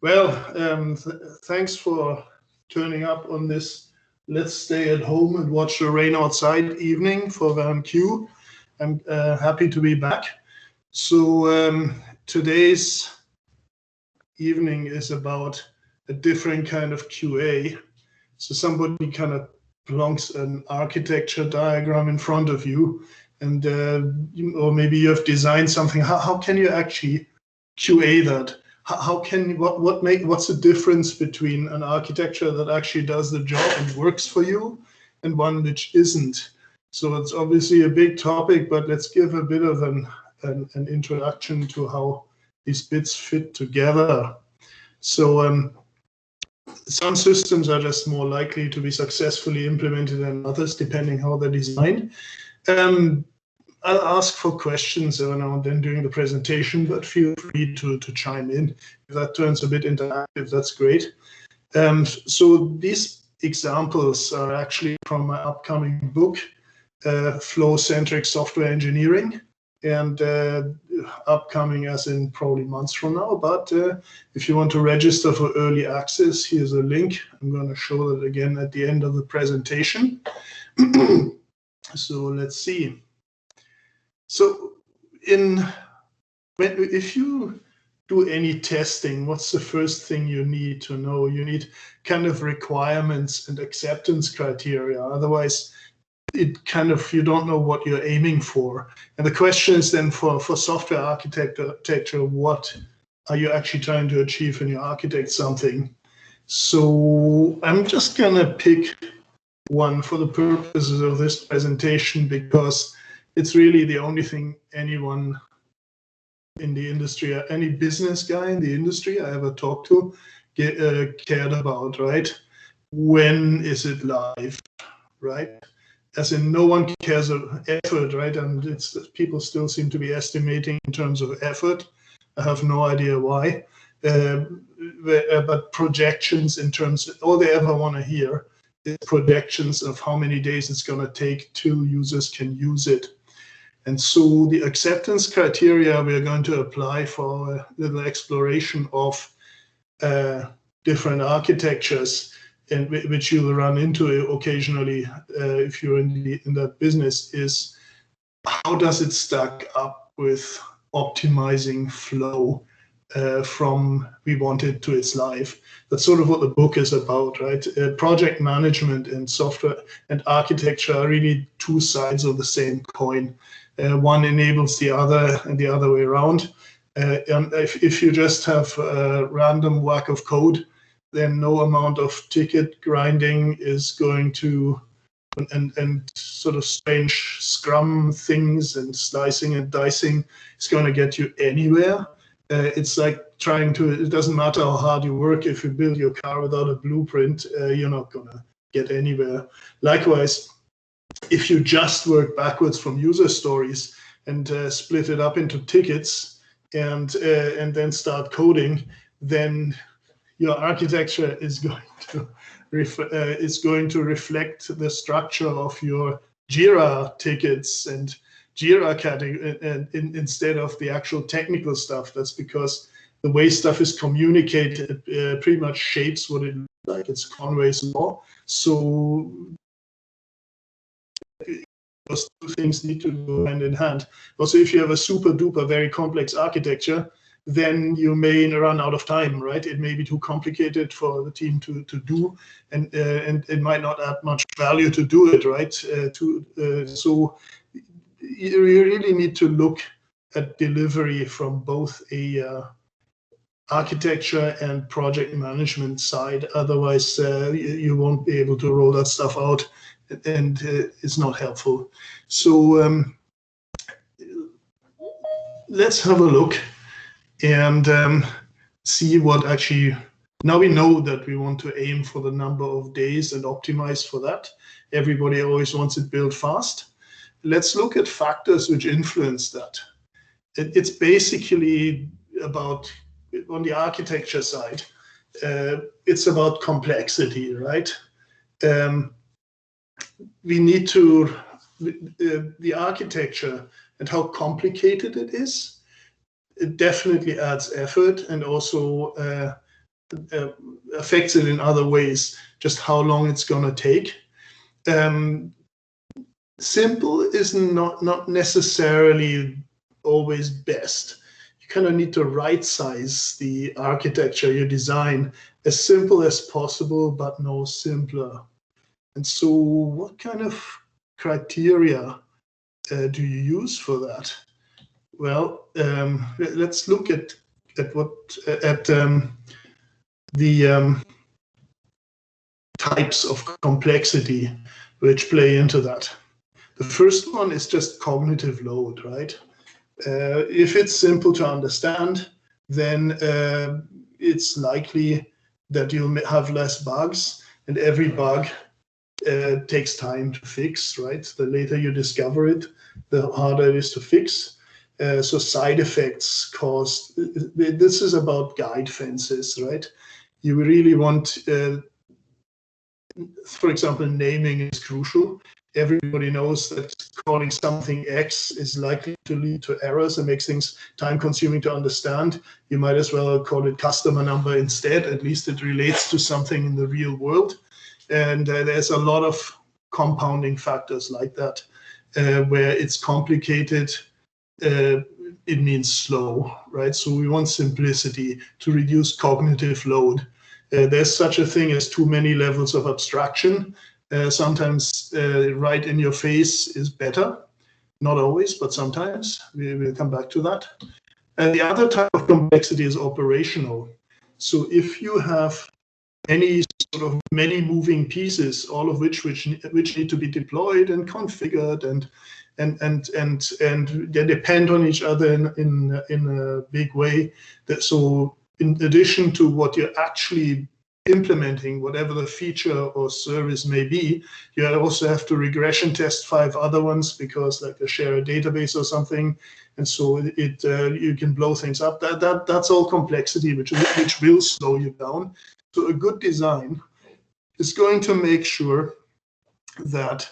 Well, thanks for turning up on this let's stay at home and watch the rain outside evening for VanQ. I'm happy to be back. So today's evening is about a different kind of QA. So somebody kind of plonks an architecture diagram in front of you, and or maybe you have designed something. How can you actually QA that? How can what's the difference between an architecture that actually does the job and works for you and one which isn't? So it's obviously a big topic, but let's give a bit of an introduction to how these bits fit together. So some systems are just more likely to be successfully implemented than others, depending how they're designed. I'll ask for questions every now and then during the presentation, but feel free to chime in. If that turns a bit interactive, that's great. So these examples are actually from my upcoming book, Flow-Centric Software Engineering, and upcoming as in probably months from now. But if you want to register for early access, here's a link. I'm going to show that again at the end of the presentation. So let's see. So if you do any testing, what's the first thing you need to know? You need kind of requirements and acceptance criteria. Otherwise, it kind of, you don't know what you're aiming for. And the question is then for software architecture, what are you actually trying to achieve when you architect something? So I'm just gonna pick one for the purposes of this presentation because it's really the only thing anyone in the industry, any business guy in the industry I ever talked to cared about, right? When is it live, right? As in, no one cares of effort, right? And people still seem to be estimating in terms of effort. I have no idea why. But projections in terms of, all they ever want to hear is projections of how many days it's going to take till users can use it. And so the acceptance criteria we're going to apply for a little exploration of different architectures, and which you'll run into occasionally if you're in that business, is how does it stack up with optimizing flow from we want it to its life. That's sort of what the book is about, right? Project management and software and architecture are really two sides of the same coin. One enables the other and the other way around. And if you just have a random whack of code, then no amount of ticket grinding is going to, and sort of strange Scrum things and slicing and dicing is going to get you anywhere. It's like trying to, it doesn't matter how hard you work, if you build your car without a blueprint, you're not going to get anywhere. Likewise, if you just work backwards from user stories and split it up into tickets and then start coding, then your architecture is going to reflect the structure of your Jira tickets and Jira category instead of the actual technical stuff. That's because the way stuff is communicated pretty much shapes what it looks like. It's Conway's law. So those two things need to go hand in hand. Also, if you have a super duper very complex architecture, then you may run out of time, right? It may be too complicated for the team to do, and it might not add much value to do it, right? So you really need to look at delivery from both a architecture and project management side. Otherwise, you won't be able to roll that stuff out, and it's not helpful. So let's have a look and see what actually, now we know that we want to aim for the number of days and optimize for that. Everybody always wants it built fast. Let's look at factors which influence that. It's basically about, on the architecture side, it's about complexity, right? We need to, the architecture and how complicated it is, it definitely adds effort and also affects it in other ways, just how long it's going to take. Simple is not necessarily always best. You kind of need to right size the architecture, your design, as simple as possible, but no simpler. And so what kind of criteria do you use for that? Well, let's look at the types of complexity which play into that. The first one is just cognitive load, right? If it's simple to understand, then it's likely that you'll have less bugs, and every bug takes time to fix, right? The later you discover it, the harder it is to fix. So side effects caused, this is about guide fences, right? You really want, for example, naming is crucial. Everybody knows that calling something X is likely to lead to errors and makes things time consuming to understand. You might as well call it customer number instead. At least it relates to something in the real world. And there's a lot of compounding factors like that, where it's complicated, it means slow, right? So we want simplicity to reduce cognitive load. There's such a thing as too many levels of abstraction. Sometimes right in your face is better. Not always, but sometimes. We'll come back to that. And the other type of complexity is operational. So if you have any sort of many moving pieces, all of which need to be deployed and configured and they depend on each other in a big way. So in addition to what you're actually implementing, whatever the feature or service may be, you also have to regression test 5 other ones because like they share a database or something, and so you can blow things up. That's all complexity which will slow you down. So a good design is going to make sure that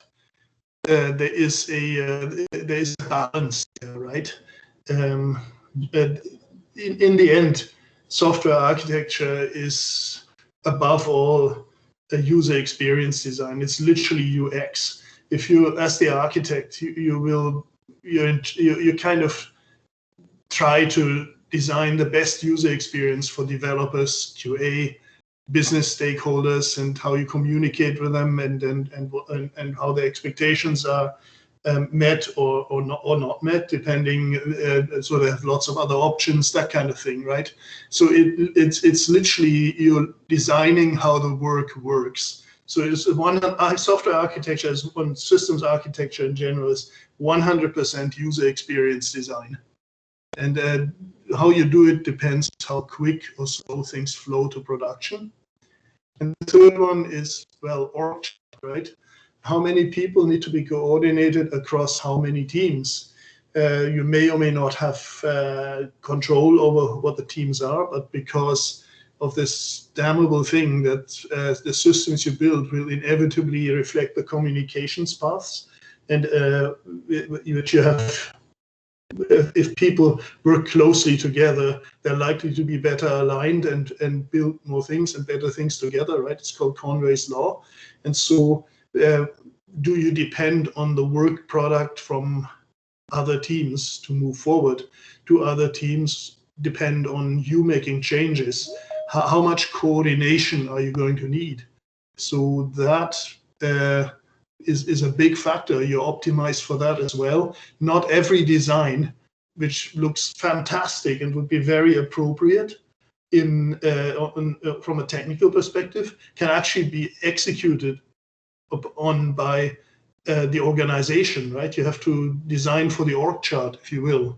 there is a balance there, right? In the end, software architecture is above all a user experience design. It's literally UX. If you, as the architect, you kind of try to design the best user experience for developers, QA, business stakeholders, and how you communicate with them, and how the expectations are met or not met, depending. So they have lots of other options, that kind of thing, right? So it's literally you're designing how the work works. So it's software architecture is one, systems architecture in general is 100% user experience design, and how you do it depends how quick or slow things flow to production. And the third one is, well, org chart, right? How many people need to be coordinated across how many teams? You may or may not have control over what the teams are, but because of this damnable thing that the systems you build will inevitably reflect the communications paths, and which you have. If people work closely together, they're likely to be better aligned and build more things and better things together, right? It's called Conway's Law. And so do you depend on the work product from other teams to move forward? Do other teams depend on you making changes? How much coordination are you going to need? So that is a big factor. You optimize for that as well. Not every design, which looks fantastic and would be very appropriate from a technical perspective, can actually be executed on by the organization, right? You have to design for the org chart, if you will.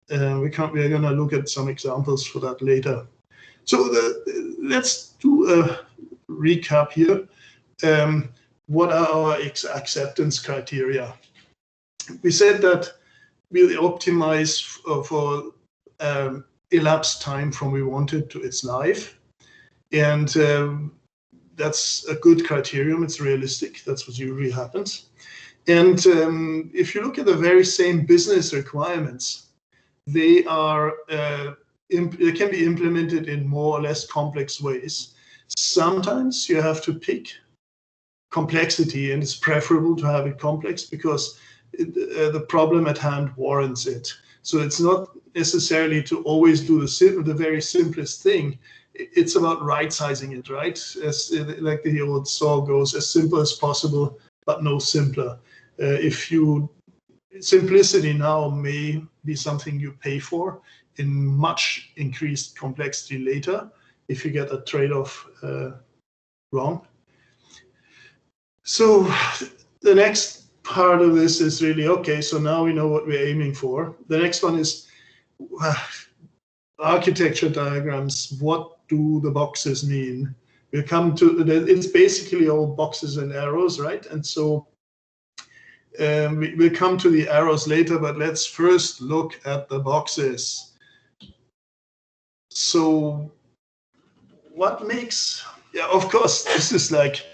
We're going to look at some examples for that later. So let's do a recap here. What are our acceptance criteria? We said that we'll optimize for elapsed time from we wanted to its life. And that's a good criterion. It's realistic. That's what usually happens. And if you look at the very same business requirements, they are it can be implemented in more or less complex ways. Sometimes you have to pick complexity, and it's preferable to have it complex because the problem at hand warrants it. So it's not necessarily to always do the very simplest thing. It's about right-sizing it, right? As like the old saw goes, as simple as possible, but no simpler. Simplicity now may be something you pay for in much increased complexity later if you get a trade-off wrong. So the next part of this is really, okay, so now we know what we're aiming for. The next one is architecture diagrams. What do the boxes mean? We'll come to, it's basically all boxes and arrows, right? And so we'll come to the arrows later, but let's first look at the boxes. So what makes, yeah, of course, this is like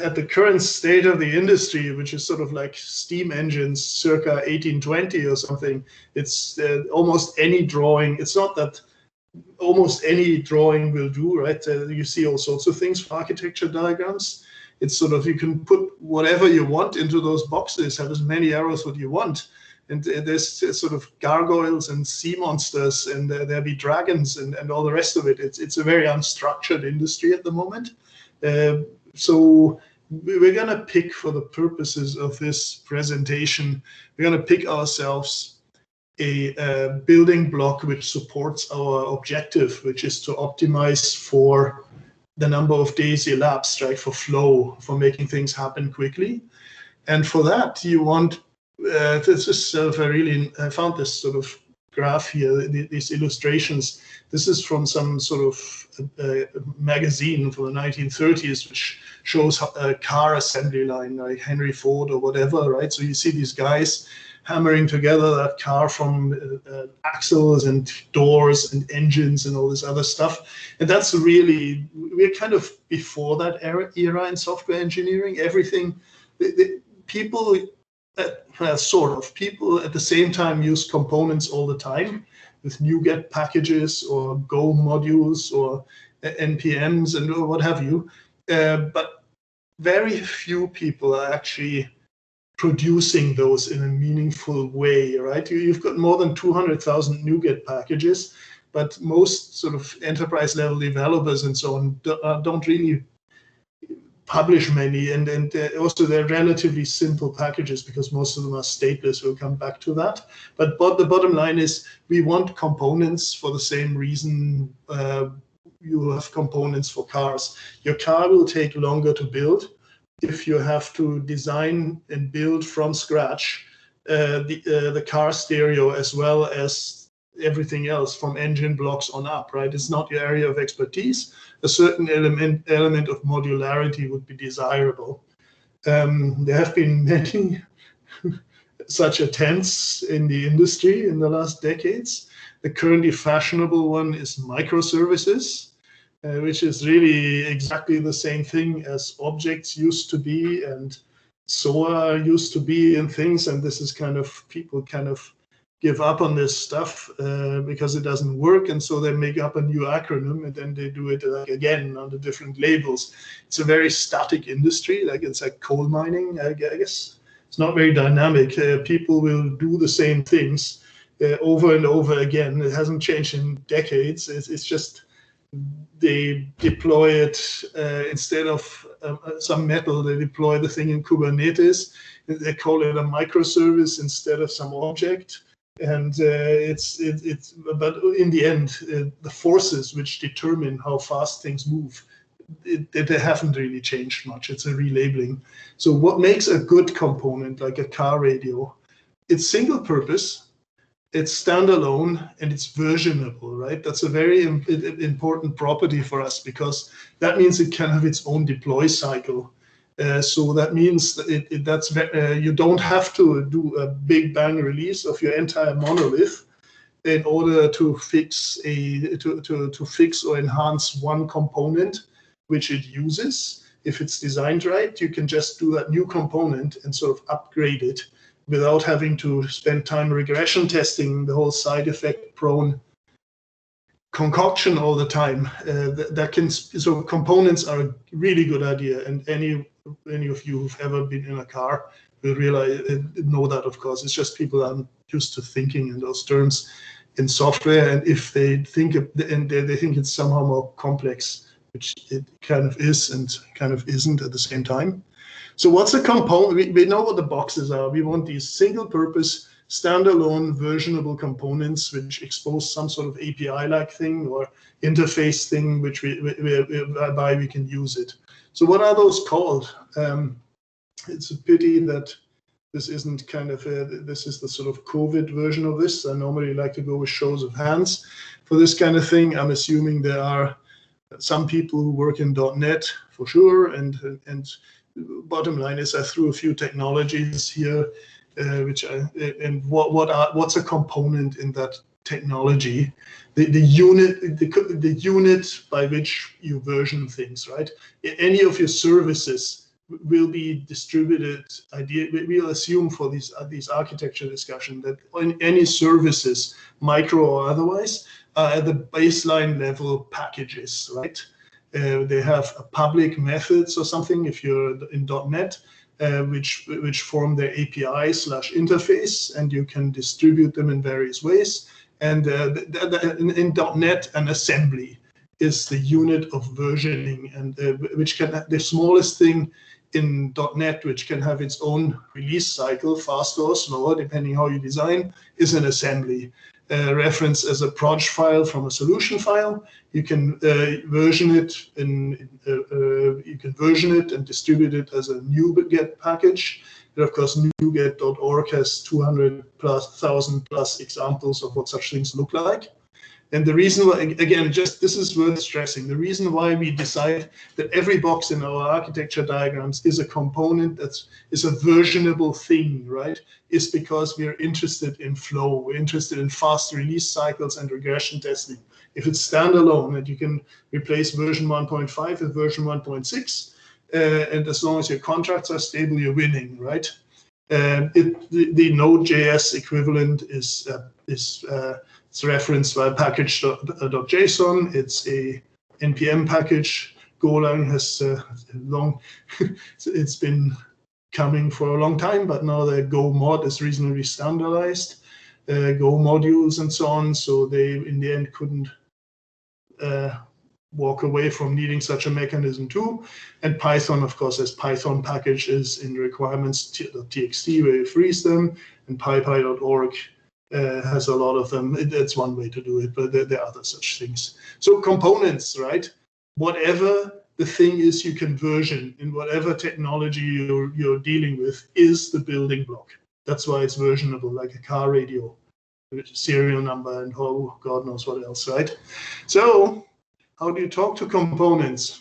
at the current state of the industry, which is sort of like steam engines circa 1820 or something. It's almost any drawing. It's not that almost any drawing will do, right? You see all sorts of things for architecture diagrams. It's sort of, you can put whatever you want into those boxes, have as many arrows what you want. And there's sort of gargoyles and sea monsters, and there'll be dragons and all the rest of it. It's a very unstructured industry at the moment. So we're going to pick, for the purposes of this presentation, we're going to pick ourselves a building block which supports our objective, which is to optimize for the number of days elapsed, right, for flow, for making things happen quickly. And for that, you want, this is sort of I found this sort of graph here, these illustrations. This is from some sort of magazine from the 1930s, which shows a car assembly line, like Henry Ford or whatever, right? So you see these guys hammering together that car from axles and doors and engines and all this other stuff. And that's really, we're kind of before that era in software engineering. Everything, people at the same time use components all the time with NuGet packages or Go modules or NPMs and what have you. But very few people are actually producing those in a meaningful way, right? You've got more than 200,000 NuGet packages, but most sort of enterprise level developers and so on don't really publish many, and also they're relatively simple packages because most of them are stateless. We'll come back to that. But the bottom line is we want components for the same reason you have components for cars. Your car will take longer to build if you have to design and build from scratch the car stereo as well as everything else from engine blocks on up, right? It's not your area of expertise. A certain element of modularity would be desirable. There have been many such attempts in the industry in the last decades. The currently fashionable one is microservices, which is really exactly the same thing as objects used to be and SOA used to be and things. And this is kind of, people kind of give up on this stuff because it doesn't work, and so they make up a new acronym and then they do it again under different labels. It's a very static industry, like it's like coal mining, I guess. It's not very dynamic. People will do the same things over and over again. It hasn't changed in decades. It's just they deploy it instead of some metal, they deploy the thing in Kubernetes. They call it a microservice instead of some object. And but in the end, the forces which determine how fast things move, they haven't really changed much. It's a relabeling. So what makes a good component, like a car radio? It's single purpose, it's standalone, and it's versionable, right? That's a very important property for us because that means it can have its own deploy cycle. So that means that you don't have to do a big bang release of your entire monolith in order to fix to fix or enhance one component which it uses. If it's designed right, you can just do that new component and sort of upgrade it without having to spend time regression testing the whole side effect prone concoction all the time. So components are a really good idea, and any of you who've ever been in a car will realize, know that, of course. It's just people aren't used to thinking in those terms in software, and if they think they think it's somehow more complex, which it kind of is and kind of isn't at the same time. So what's a component? We know what the boxes are. We want these single-purpose, standalone, versionable components which expose some sort of API-like thing or interface thing, which whereby we can use it. So what are those called? It's a pity that this isn't kind of this is the sort of COVID version of this. I normally like to go with shows of hands for this kind of thing. I'm assuming there are some people who work in .NET for sure, and bottom line is I threw a few technologies here, what's a component in that technology? The unit by which you version things, right? Any of your services will be distributed. We'll assume for these architecture discussion that any services, micro or otherwise, are at the baseline level packages, right? They have a public methods or something if you're in .NET, which form their API/interface, and you can distribute them in various ways. And in .NET, an assembly is the unit of versioning, and which can the smallest thing in .NET, which can have its own release cycle, faster or slower, depending how you design, is an assembly. Reference as a proj file from a solution file. You can version it and distribute it as a NuGet package. And of course, NuGet.org has 200,000 plus examples of what such things look like. And the reason why, again, just this is worth stressing, the reason why we decide that every box in our architecture diagrams is a component that is a versionable thing, right, is because we're interested in flow. We're interested in fast release cycles and regression testing. If it's standalone and you can replace version 1.5 with version 1.6, and as long as your contracts are stable, you're winning, right? The Node.js equivalent is it's referenced by package.json. It's a NPM package. Golang has it's been coming for a long time, but now the Go mod is reasonably standardized. Go modules and so on. So they, in the end, couldn't walk away from needing such a mechanism too. And Python, of course, has Python packages in requirements.txt where you freeze them, and pypy.org has a lot of them. That's one way to do it, but there are other such things. So components, right? Whatever the thing is you can version in whatever technology you're dealing with is the building block. That's why it's versionable, like a car radio, serial number, and oh, God knows what else, right? So how do you talk to components?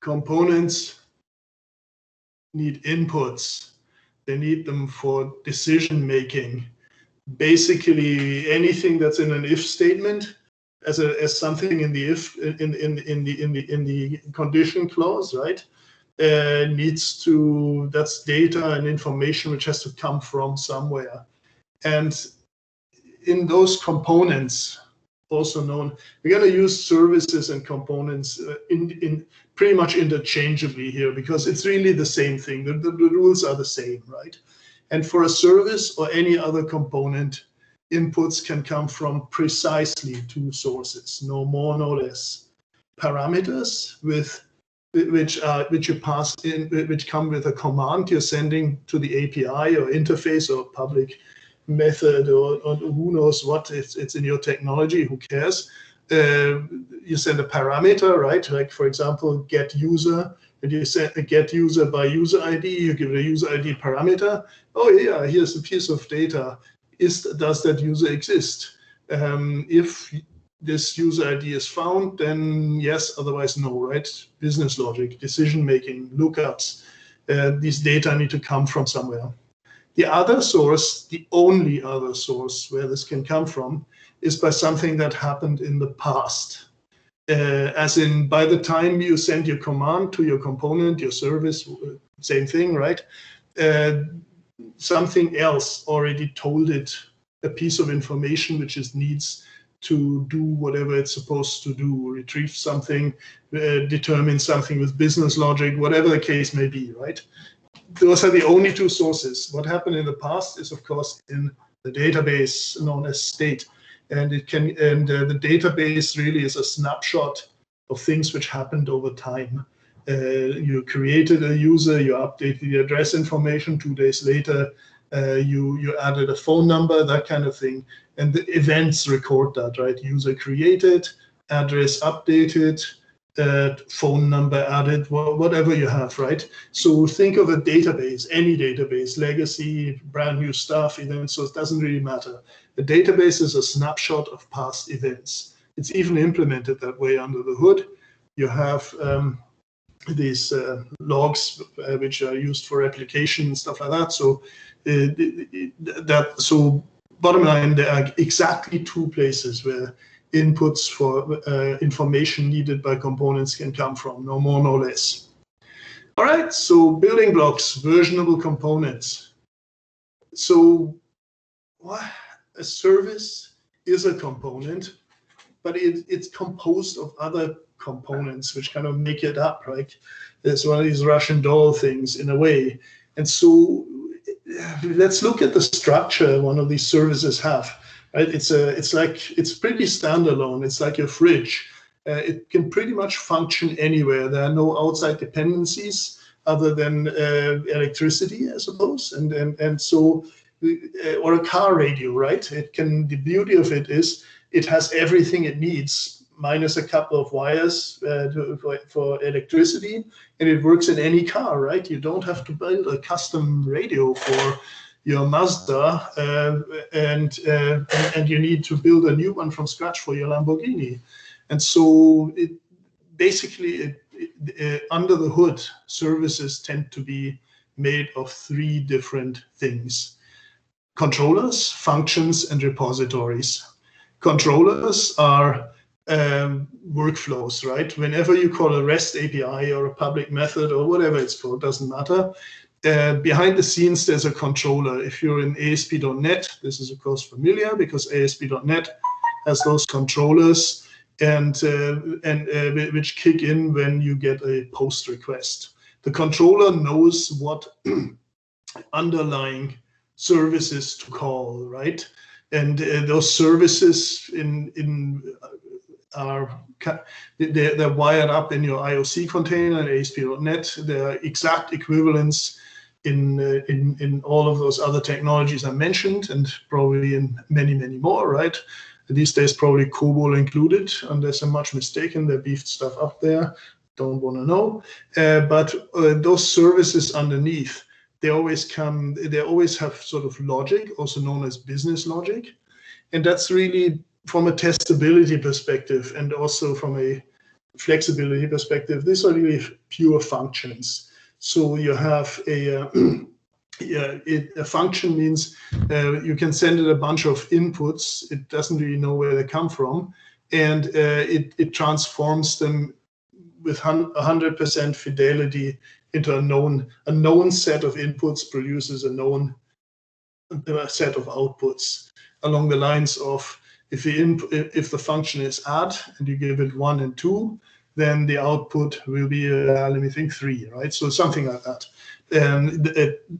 Components need inputs. They need them for decision making. Basically, anything that's in an if statement, as something in the if in the condition clause, right? Needs to, that's data and information which has to come from somewhere. And in those components, also known, we're going to use services and components in pretty much interchangeably here, because it's really the same thing. The rules are the same, right? And for a service or any other component, inputs can come from precisely two sources, no more, no less. Parameters which you pass in, which come with a command you're sending to the API or interface or public method or who knows what, it's in your technology, who cares. You send a parameter, right? Like, for example, get user, and you send a get user by user ID, you give it a user ID parameter. Oh yeah, here's a piece of data. Does that user exist? If this user ID is found, then yes, otherwise no, right? Business logic, decision making, lookups, these data need to come from somewhere. The other source, the only other source where this can come from, is by something that happened in the past. As in, by the time you send your command to your component, your service, same thing, right? Something else already told it a piece of information which it needs to do whatever it's supposed to do, retrieve something, determine something with business logic, whatever the case may be, right? Those are the only two sources. What happened in the past is, of course, in the database known as state. And the database really is a snapshot of things which happened over time. You created a user, you updated the address information, 2 days later, you added a phone number, that kind of thing. And the events record that, right? User created, address updated, phone number added, whatever you have, right? So think of a database, any database, legacy, brand new stuff, events, so it doesn't really matter. The database is a snapshot of past events. It's even implemented that way under the hood. You have these logs which are used for replication and stuff like that. So bottom line, there are exactly two places where inputs for information needed by components can come from, no more, no less. All right, so building blocks, versionable components. So a service is a component, but it's composed of other components which kind of make it up, right? It's one of these Russian doll things in a way. And so let's look at the structure one of these services have. Right? It's pretty standalone. It's like your fridge. It can pretty much function anywhere. There are no outside dependencies other than electricity, I suppose, and so or a car radio, right? The beauty of it is it has everything it needs minus a couple of wires for electricity, and it works in any car, right? You don't have to build a custom radio for your Mazda, and you need to build a new one from scratch for your Lamborghini. And so basically, under the hood, services tend to be made of three different things: controllers, functions, and repositories. Controllers are workflows, right? Whenever you call a REST API or a public method or whatever it's called, doesn't matter. Behind the scenes, there's a controller. If you're in ASP.NET, this is of course familiar because ASP.NET has those controllers and which kick in when you get a post request. The controller knows what underlying services to call, right? And those services they're wired up in your IOC container in ASP.NET. There are exact equivalents in all of those other technologies I mentioned, and probably in many, many more, right? These days, probably COBOL included, unless I'm much mistaken. They beefed stuff up there. Don't want to know. But those services underneath, they always have sort of logic, also known as business logic. And that's really from a testability perspective and also from a flexibility perspective, these are really pure functions. So you have a function means you can send it a bunch of inputs. It doesn't really know where they come from, and it transforms them with 100% fidelity into a known set of inputs, produces a known set of outputs along the lines of if the function is add and you give it 1 and 2, then the output will be, let me think, 3, right? So something like that. And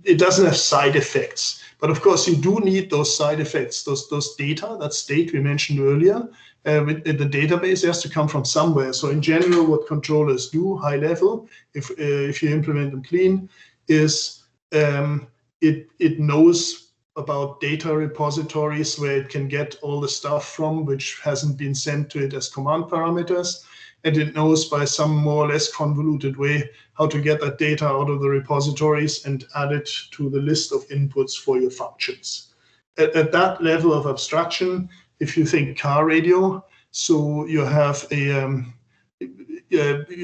it doesn't have side effects. But of course, you do need those side effects, those data, that state we mentioned earlier. With the database has to come from somewhere. So in general, what controllers do, high level, if you implement them clean, is it knows about data repositories where it can get all the stuff from which hasn't been sent to it as command parameters. And it knows by some more or less convoluted way how to get that data out of the repositories and add it to the list of inputs for your functions. At that level of abstraction, if you think car radio, so you have you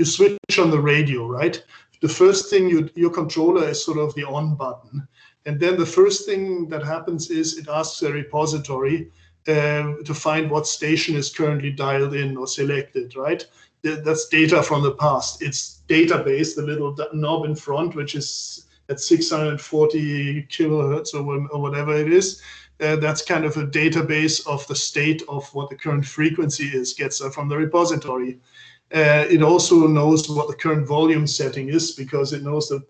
switch on the radio, right? The first thing your controller is sort of the on button. And then the first thing that happens is it asks a repository to find what station is currently dialed in or selected, right? That's data from the past. It's database, the little knob in front, which is at 640 kilohertz or whatever it is. that's kind of a database of the state of what the current frequency is, gets that from the repository. It also knows what the current volume setting is, because it knows that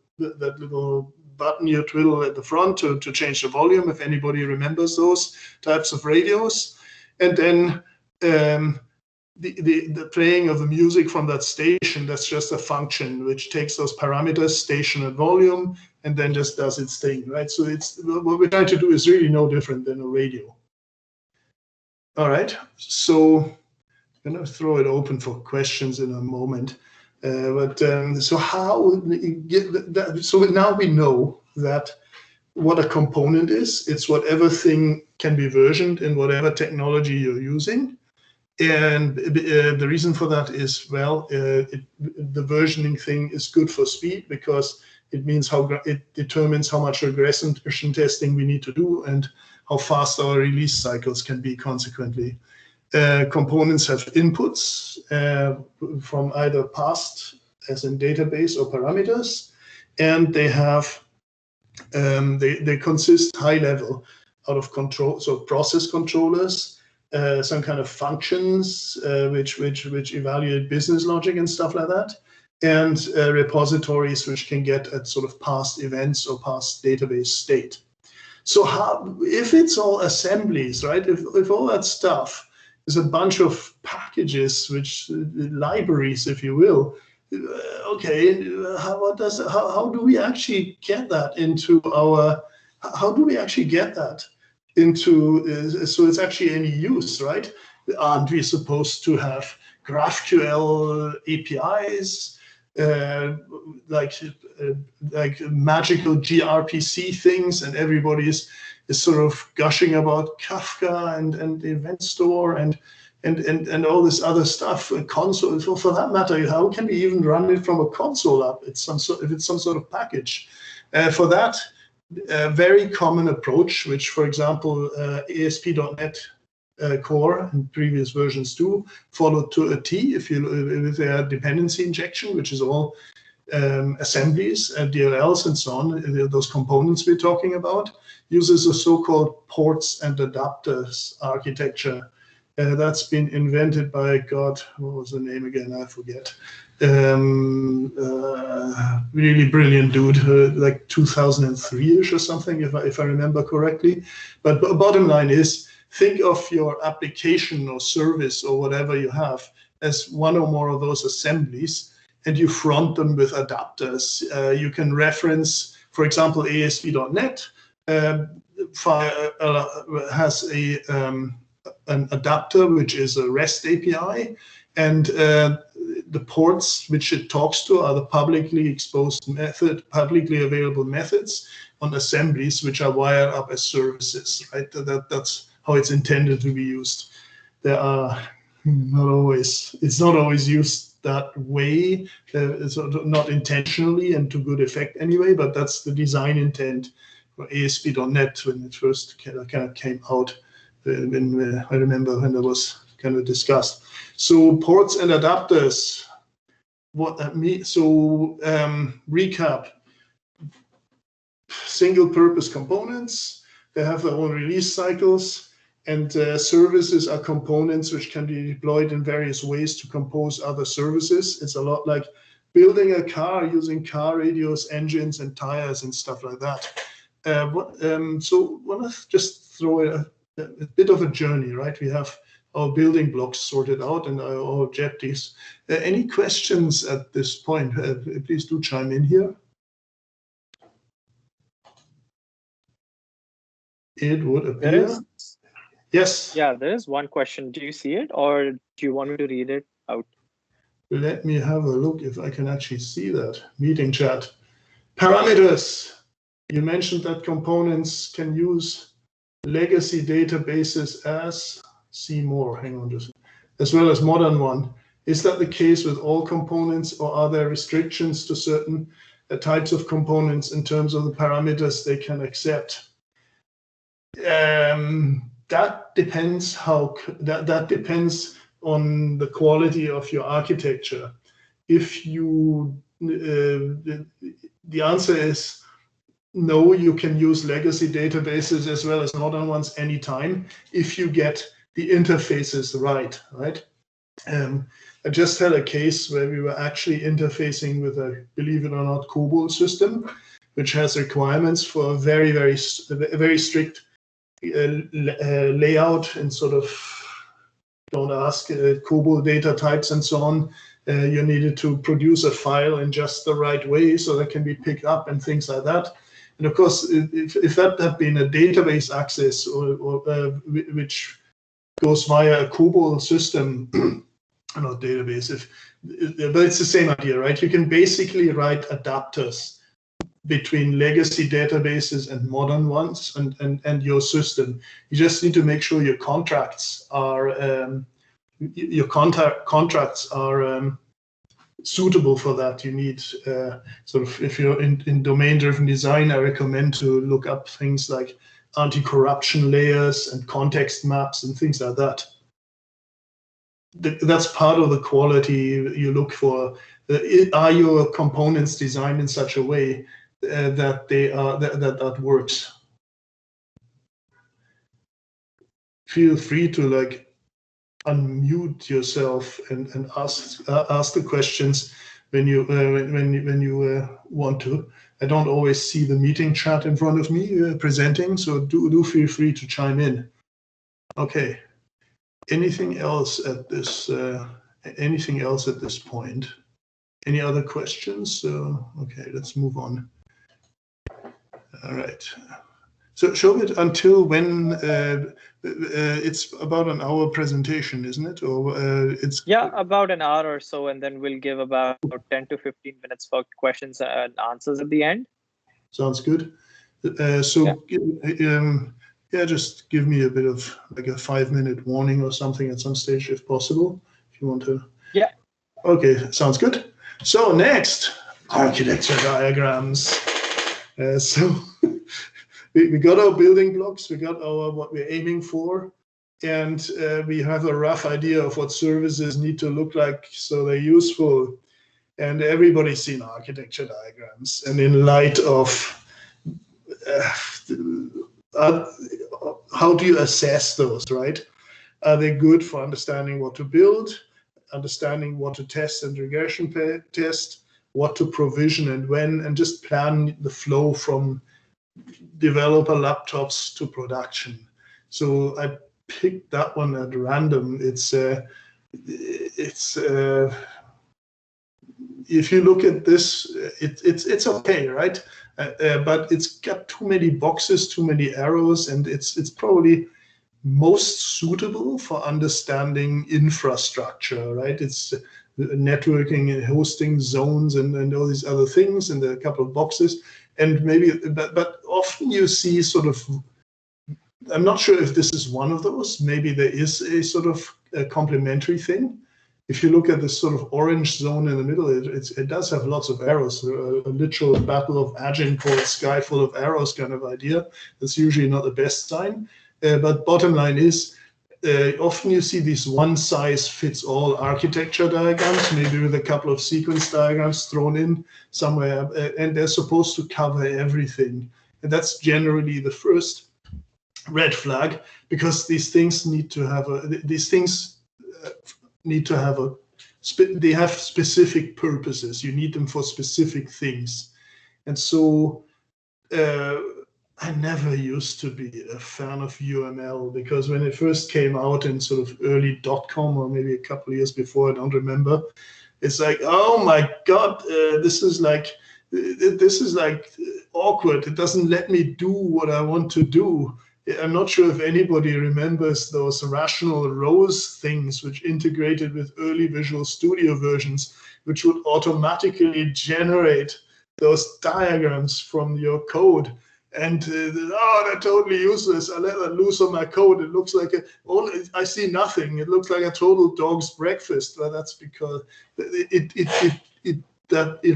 little button you twiddle at the front to change the volume, if anybody remembers those types of radios. And then the playing of the music from that station, that's just a function which takes those parameters, station and volume, and then just does its thing, right? So it's what we're trying to do is really no different than a radio. All right, so I'm going to throw it open for questions in a moment. So how get that? So now we know that what a component is. It's whatever thing can be versioned in whatever technology you're using. And the reason for that is, well, the versioning thing is good for speed, because it means it determines how much regression testing we need to do and how fast our release cycles can be consequently. Components have inputs from either past, as in database, or parameters, and they have they consist high level out of control, so process controllers, some kind of functions which evaluate business logic and stuff like that, and repositories which can get at sort of past events or past database state. So if it's all assemblies, right? If all that stuff is a bunch of packages, libraries, if you will. Okay, how do we actually get that into our? How do we actually get that into? So it's actually any use, right? Aren't we supposed to have GraphQL APIs, like magical gRPC things, and everybody is sort of gushing about Kafka and the event store and all this other stuff. A console, for that matter, how can we even run it from a console app? If it's some sort of package. For that, a very common approach, which, for example, ASP.NET Core and previous versions too, followed to a T. With their dependency injection, which is all assemblies and DLLs and so on, those components we're talking about, uses a so-called ports and adapters architecture. That's been invented by, God, what was the name again? I forget. Really brilliant dude, like 2003-ish or something, if I remember correctly. But bottom line is, think of your application or service or whatever you have as one or more of those assemblies, and you front them with adapters. You can reference, for example, ASP.NET has an adapter, which is a REST API, and the ports which it talks to are the publicly available methods on assemblies, which are wired up as services, right? That's how it's intended to be used. It's not always used that way, it's not intentionally and to good effect anyway, but that's the design intent for ASP.NET when it first kind of came out. I remember when that was kind of discussed. So ports and adapters, what that means. So recap: single purpose components, they have their own release cycles, and services are components which can be deployed in various ways to compose other services. It's a lot like building a car using car radios, engines, and tires and stuff like that. So let's just throw a bit of a journey, right? We have our building blocks sorted out and our objectives. Any questions at this point? Please do chime in here. It would appear. Yes. Yeah, there is one question. Do you see it, or do you want me to read it out? Let me have a look if I can actually see that. Meeting chat. Parameters. You mentioned that components can use legacy databases as, see more, hang on just, as well as modern one. Is that the case with all components, or are there restrictions to certain types of components in terms of the parameters they can accept? That depends that depends on the quality of your architecture. If you, the answer is no, you can use legacy databases as well as modern ones anytime if you get the interfaces right, right? I just had a case where we were actually interfacing with a, believe it or not, COBOL system, which has requirements for a very strict layout and sort of, don't ask, COBOL data types and so on. You needed to produce a file in just the right way so that can be picked up and things like that. And of course, if that had been a database access or which goes via a COBOL system, not database, but it's the same idea, right? You can basically write adapters between legacy databases and modern ones and your system. You just need to make sure your contracts are suitable for that. You need sort of, if you're in domain-driven design, I recommend to look up things like anti-corruption layers and context maps and things like that. That's part of the quality you look for. Are your components designed in such a way that they are that works? Feel free to like unmute yourself and ask the questions when you want to. I don't always see the meeting chat in front of me presenting, so do feel free to chime in. Okay. Anything else at this point? Any other questions? Okay, let's move on. All right. So Shobit, until when? It's about an hour presentation, isn't it? Or it's about an hour or so, and then we'll give about 10 to 15 minutes for questions and answers at the end. Sounds good. Just give me a bit of like a 5-minute warning or something at some stage if possible, if you want to. Yeah. Okay, sounds good. So next, architecture diagrams. So we got our building blocks, we got our what we're aiming for, and we have a rough idea of what services need to look like so they're useful. And everybody's seen architecture diagrams. And in light of how do you assess those, right? Are they good for understanding what to build, understanding what to test and regression test, what to provision and when, and just plan the flow from developer laptops to production. So I picked that one at random. It's if you look at this, it's okay, right? But it's got too many boxes, too many arrows, and it's probably most suitable for understanding infrastructure, right? It's networking and hosting zones and all these other things, and a couple of boxes. And maybe, but often you see sort of, I'm not sure if this is one of those. Maybe there is a sort of a complementary thing. If you look at this sort of orange zone in the middle, it does have lots of arrows, a literal battle of Agincourt, sky full of arrows kind of idea. That's usually not the best sign. But bottom line is, often you see these one-size-fits-all architecture diagrams, maybe with a couple of sequence diagrams thrown in somewhere, and they're supposed to cover everything. And that's generally the first red flag, because these things need to have they have specific purposes. You need them for specific things. And so I never used to be a fan of UML, because when it first came out in sort of early .com, or maybe a couple of years before, I don't remember, it's like, oh my God, this is like awkward. It doesn't let me do what I want to do. I'm not sure if anybody remembers those rational rows things which integrated with early Visual Studio versions, which would automatically generate those diagrams from your code. And they're totally useless. I let that loose on my code. It looks like I see nothing. It looks like a total dog's breakfast. Well, that's because it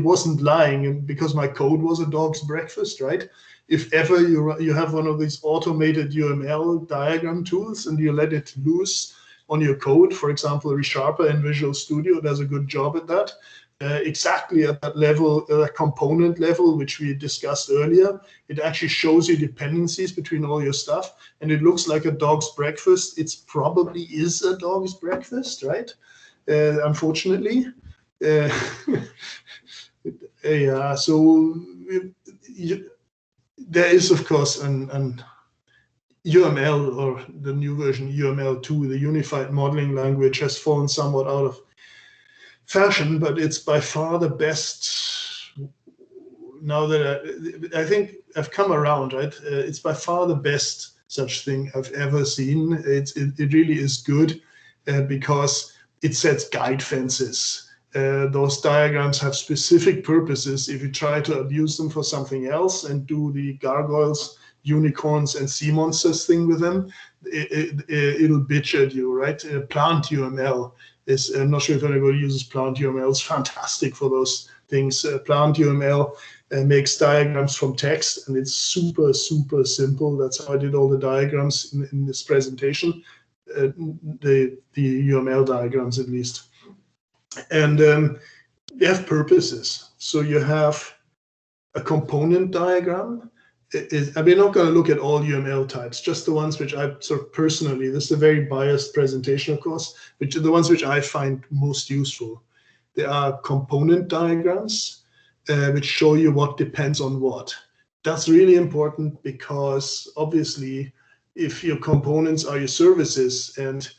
wasn't lying, and because my code was a dog's breakfast, right? If ever you have one of these automated UML diagram tools and you let it loose on your code, for example, ReSharper in Visual Studio does a good job at that. exactly at that level, component level, which we discussed earlier. It actually shows you dependencies between all your stuff, and it looks like a dog's breakfast. It probably is a dog's breakfast, right? Unfortunately. Yeah, so there is, of course, an UML, or the new version UML2, the Unified Modeling Language, has fallen somewhat out of fashion, but it's by far the best. Now that I think I've come around, right? It's by far the best such thing I've ever seen. It really is good because it sets guide fences. Those diagrams have specific purposes. If you try to abuse them for something else and do the gargoyles, unicorns, and sea monsters thing with them, it'll bitch at you, right? Plant UML is, I'm not sure if anybody uses Plant UML. It's fantastic for those things. Plant UML makes diagrams from text, and it's super, super simple. That's how I did all the diagrams in this presentation, the UML diagrams at least. And they have purposes. So you have a component diagram. We're not going to look at all UML types, just the ones which I sort of personally, this is a very biased presentation, of course, which are the ones which I find most useful. There are component diagrams, which show you what depends on what. That's really important because obviously, if your components are your services and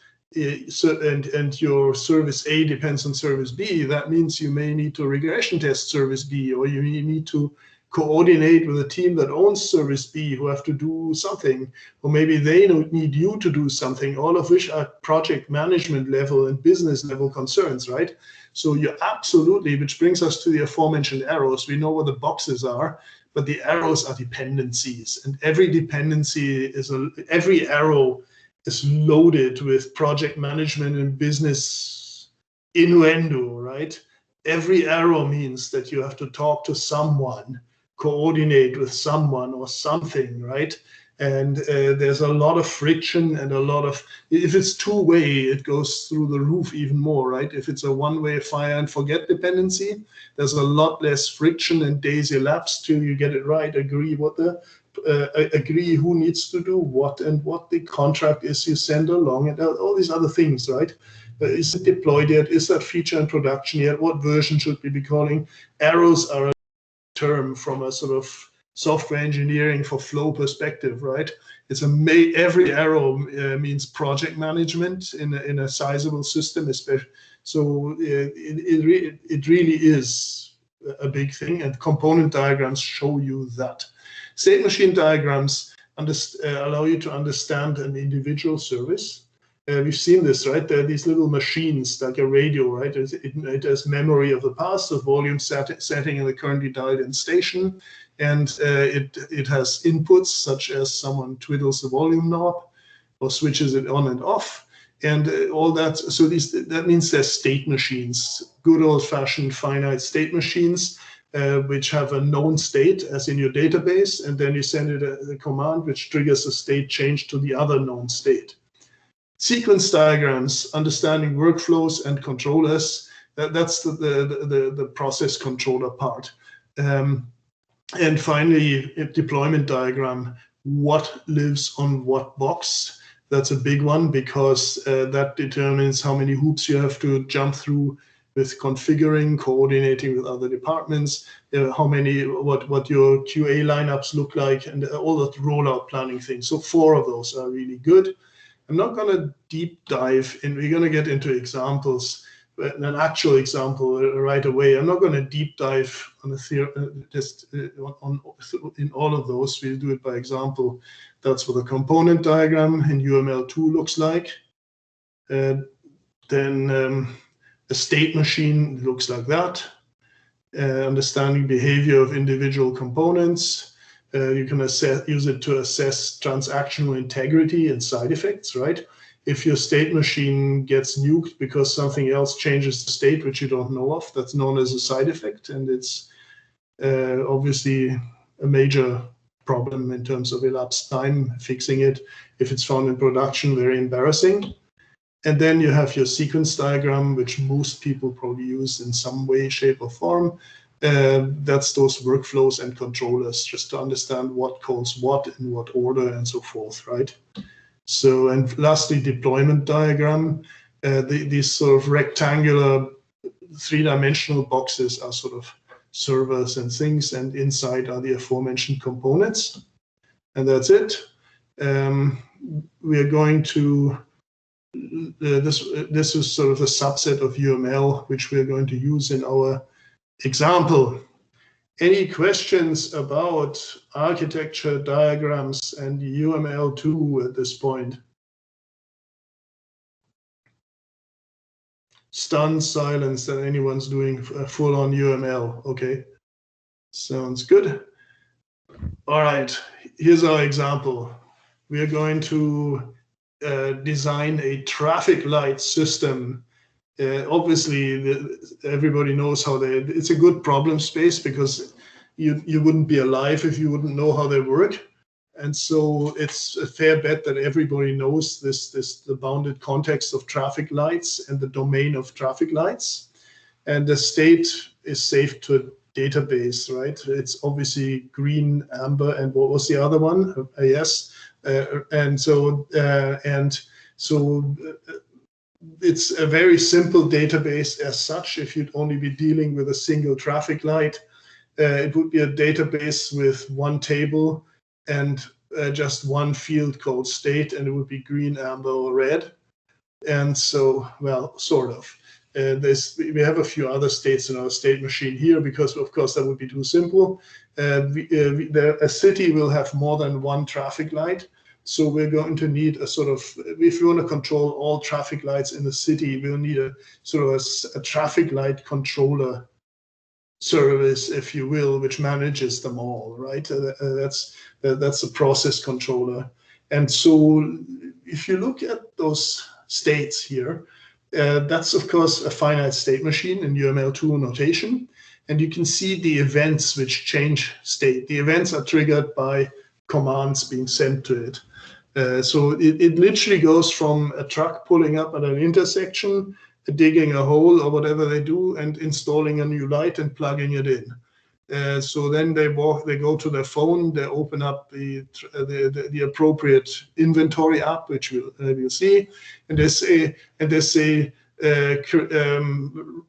your service A depends on service B, that means you may need to regression test service B, or you need to coordinate with a team that owns service B who have to do something, or maybe they don't need you to do something, all of which are project management level and business level concerns, right? So you absolutely, which brings us to the aforementioned arrows. We know what the boxes are, but the arrows are dependencies, and every dependency is every arrow is loaded with project management and business innuendo, right? Every arrow means that you have to talk to someone, coordinate with someone or something, right? And there's a lot of friction and a lot of, if it's two-way, it goes through the roof even more, right? If it's a one-way fire and forget dependency, there's a lot less friction and days elapse till you get it right, agree who needs to do what and what the contract is you send along, and all these other things, right? Is it deployed yet? Is that feature in production yet? What version should we be calling? Arrows are a term from a sort of software engineering for flow perspective, right? It's every arrow means project management in a sizable system, especially. So it really is a big thing, and component diagrams show you that. State machine diagrams allow you to understand an individual service. We've seen this, right? There are these little machines like a radio, right? It has memory of the past, of volume setting in the currently dialed-in station, and it has inputs such as someone twiddles the volume knob or switches it on and off, and all that. So that means they're state machines, good old-fashioned finite state machines, which have a known state as in your database, and then you send it a command which triggers a state change to the other known state. Sequence diagrams, understanding workflows and controllers, that's the process controller part. And finally, a deployment diagram, what lives on what box. That's a big one because that determines how many hoops you have to jump through with configuring, coordinating with other departments, what your QA lineups look like, and all that rollout planning things. So 4 of those are really good. I'm not going to deep dive in. We're going to get into examples, an actual example right away. I'm not going to deep dive on the theory, in all of those. We'll do it by example. That's what a component diagram in UML2 looks like. Then a state machine looks like that. Understanding behavior of individual components. You can use it to assess transactional integrity and side effects, right? If your state machine gets nuked because something else changes the state which you don't know of, that's known as a side effect, and it's obviously a major problem in terms of elapsed time fixing it. If it's found in production, very embarrassing. And then you have your sequence diagram, which most people probably use in some way, shape, or form. That's those workflows and controllers, just to understand what calls what in what order and so forth, right? So, and lastly, deployment diagram. These sort of rectangular three-dimensional boxes are sort of servers and things, and inside are the aforementioned components. And that's it. We are going to, this is sort of a subset of UML, which we are going to use in our example. Any questions about architecture, diagrams, and UML2 at this point? Stunned silence that anyone's doing full-on UML. Okay, sounds good. All right, here's our example. We are going to design a traffic light system. Obviously, everybody knows how it's a good problem space because you wouldn't be alive if you wouldn't know how they work. And so it's a fair bet that everybody knows the bounded context of traffic lights and the domain of traffic lights. And the state is saved to a database, right? It's obviously green, amber, and what was the other one? Yes. And so it's a very simple database as such. If you'd only be dealing with a single traffic light, it would be a database with one table and just one field called state, and it would be green, amber, or red. And so, well, sort of. We have a few other states in our state machine here because, of course, that would be too simple. A city will have more than one traffic light. So we're going to need a sort of, if you want to control all traffic lights in the city, we'll need a sort of a traffic light controller service, if you will, which manages them all, right? That's a process controller. And so if you look at those states here, that's of course a finite state machine in UML2 notation. And you can see the events which change state. The events are triggered by commands being sent to it. So it literally goes from a truck pulling up at an intersection, digging a hole or whatever they do, and installing a new light and plugging it in. So then they go to their phone, they open up the appropriate inventory app, which we'll see, and they say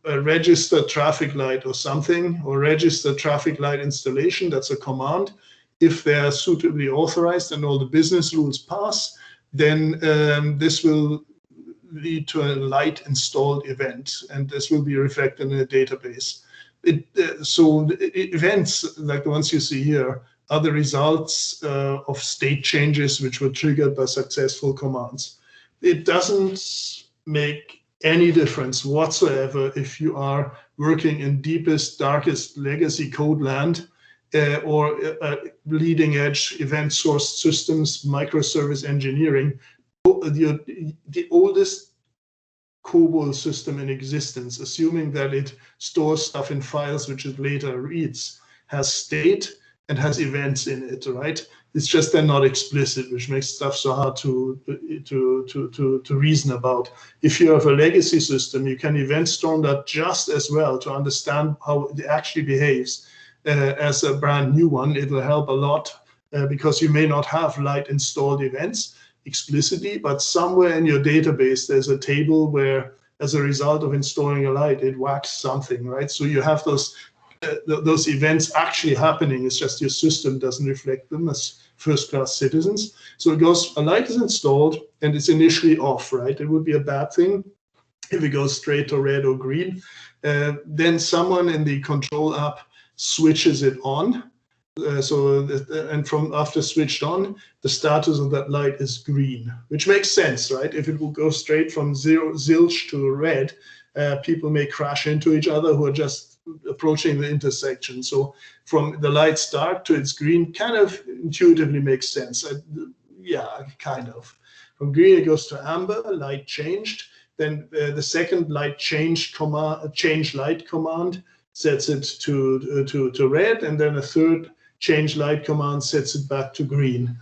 register traffic light or something, or register traffic light installation. That's a command. If they are suitably authorized and all the business rules pass, then this will lead to a light installed event, and this will be reflected in a database. So the events, like the ones you see here, are the results of state changes which were triggered by successful commands. It doesn't make any difference whatsoever if you are working in deepest, darkest legacy code land, or leading edge event sourced systems, microservice engineering. The oldest COBOL system in existence, assuming that it stores stuff in files which it later reads, has state and has events in it, right? It's just they're not explicit, which makes stuff so hard to reason about. If you have a legacy system, you can event storm that just as well to understand how it actually behaves. As a brand new one, it will help a lot because you may not have light installed events explicitly, but somewhere in your database, there's a table where, as a result of installing a light, it whacks something, right? So you have those events actually happening. It's just your system doesn't reflect them as first-class citizens. So it goes, a light is installed and it's initially off, right? It would be a bad thing if it goes straight to red or green. Then someone in the control app switches it on. And from after switched on, the status of that light is green, which makes sense, right? If it will go straight from zilch to red, people may crash into each other who are just approaching the intersection. So from the light's dark to its green kind of intuitively makes sense. Yeah, kind of. From green, it goes to amber, light changed. Then the second light change light command sets it to red, and then a third change light command sets it back to green.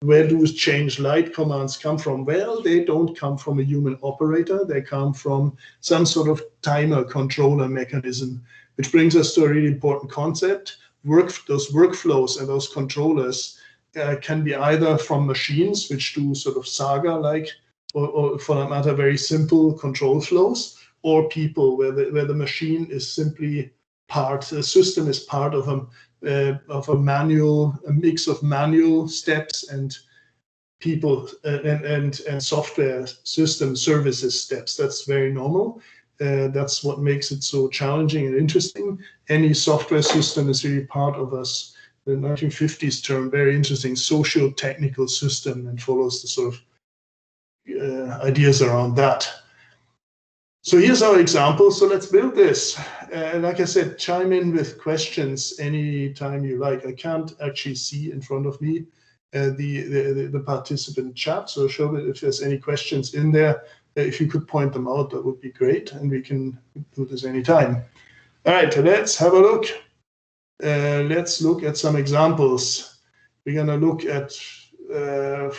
where do change light commands come from? Well, they don't come from a human operator. They come from some sort of timer controller mechanism, which brings us to a really important concept. Those workflows and those controllers can be either from machines, which do sort of Saga-like, or for that matter, very simple control flows, or people, where the machine is simply the system is part of a mix of manual steps and people and software system services steps. That's very normal. That's what makes it so challenging and interesting. Any software system is really part of us. The 1950s term, very interesting, socio-technical system, and follows the sort of ideas around that. So here's our example. So let's build this. Like I said, chime in with questions anytime you like. I can't actually see in front of me the participant chat. So show me if there's any questions in there. If you could point them out, that would be great. And we can do this anytime. All right, let's have a look. Let's look at some examples. We're going to look at, a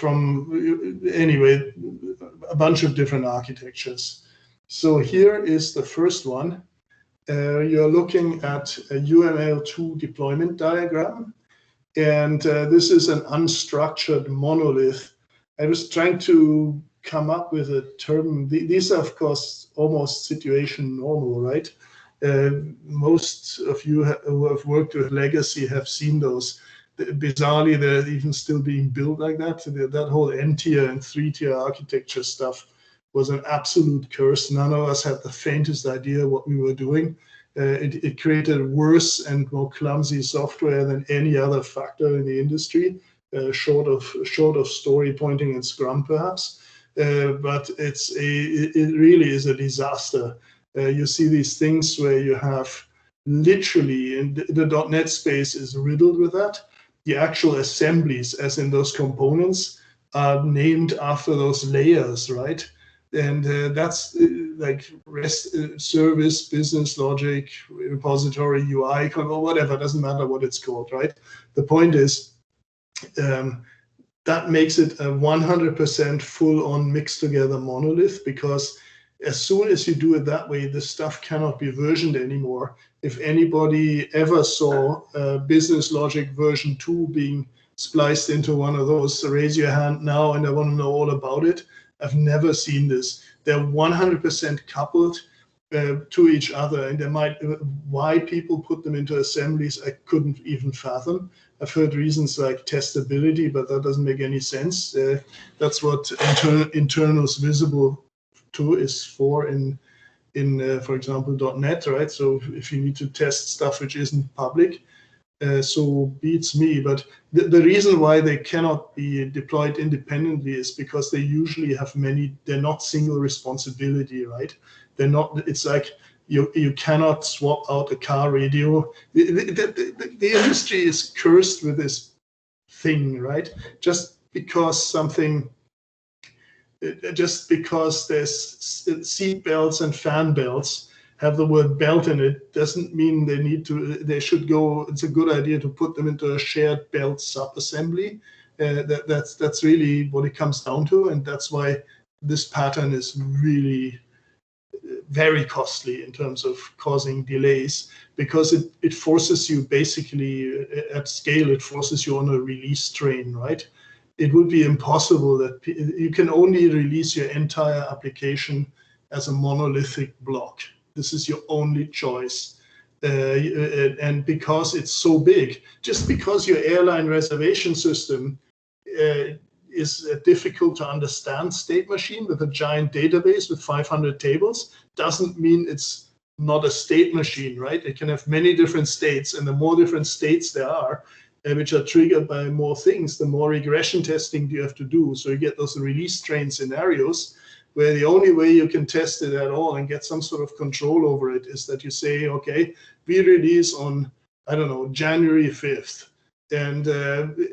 bunch of different architectures. So here is the first one. You're looking at a UML2 deployment diagram. And this is an unstructured monolith. I was trying to come up with a term. These are, of course, almost situation normal, right? Most of you who have worked with legacy have seen those. Bizarrely, they're even still being built like that. That whole N-tier and 3-tier architecture stuff was an absolute curse. None of us had the faintest idea what we were doing. It created worse and more clumsy software than any other factor in the industry, short of story pointing and Scrum perhaps. But it really is a disaster. You see these things where you have literally, and the .NET space is riddled with that. The actual assemblies, as in those components, are named after those layers, right? And that's like REST service, business logic, repository, UI, or whatever, doesn't matter what it's called, right? The point is that makes it a 100% full-on mixed together monolith, because as soon as you do it that way, this stuff cannot be versioned anymore. If anybody ever saw business logic version 2 being spliced into one of those, raise your hand now and I want to know all about it. I've never seen this. They're 100% coupled to each other, and why people put them into assemblies, I couldn't even fathom. I've heard reasons like testability, but that doesn't make any sense. That's what internals visible to is for in for example, .NET, right? So if you need to test stuff which isn't public, so beats me. But the reason why they cannot be deployed independently is because they usually have they're not single responsibility, right? They're not, it's like you cannot swap out a car radio. The industry is cursed with this thing, right? Just because there's seat belts and fan belts have the word belt in it, doesn't mean they should go. It's a good idea to put them into a shared belt sub-assembly. That's really what it comes down to, and that's why this pattern is really very costly in terms of causing delays, because it forces you basically at scale, it forces you on a release train, right? It would be impossible that you can only release your entire application as a monolithic block. This is your only choice. And because it's so big, just because your airline reservation system is a difficult to understand state machine with a giant database with 500 tables, doesn't mean it's not a state machine, right? It can have many different states, and the more different states there are, which are triggered by more things, the more regression testing you have to do. So you get those release train scenarios where the only way you can test it at all and get some sort of control over it is that you say, okay, we release on, I don't know, January 5th. And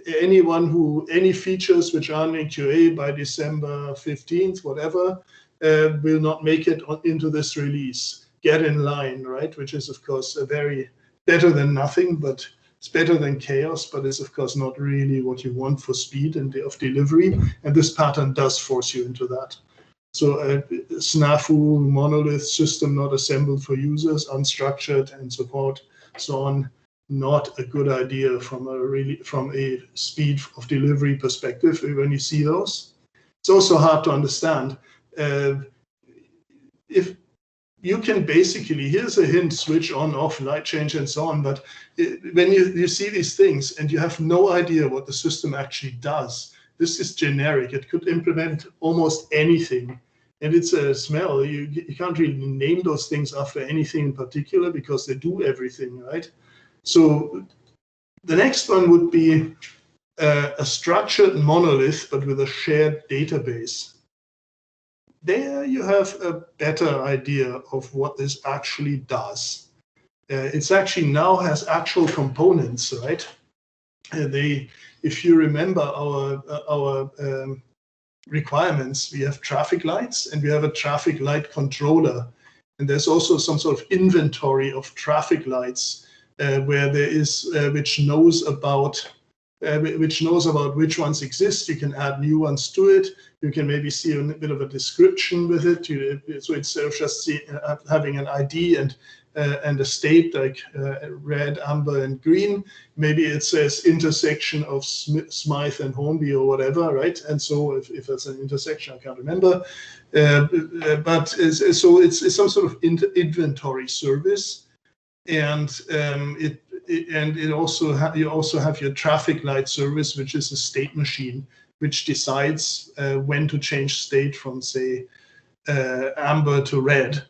any features which aren't in QA by December 15th, whatever, will not make it into this release. Get in line, right? Which is, of course, a very better than nothing, but It's better than chaos, but it's of course not really what you want for speed and of delivery. And this pattern does force you into that. So snafu, monolith, system not assembled for users, unstructured and support, so on. Not a good idea from a speed of delivery perspective when you see those. It's also hard to understand. If you can basically, here's a hint, switch on, off, light change, and so on. But when you see these things and you have no idea what the system actually does, this is generic. It could implement almost anything. And it's a smell. You can't really name those things after anything in particular because they do everything, right? So the next one would be a structured monolith, but with a shared database. There you have a better idea of what this actually does. It's actually now has actual components, right? If you remember our requirements, we have traffic lights and we have a traffic light controller. And there's also some sort of inventory of traffic lights where there is, which knows about which ones exist. You can add new ones to it. You can maybe see a bit of a description with it. So instead of just having an ID and a state like red, amber, and green, maybe it says intersection of Smythe and Hornby or whatever, right? And so if it's an intersection, I can't remember. So it's some sort of inventory service, and you also have your traffic light service, which is a state machine, which decides when to change state from, say, amber to red.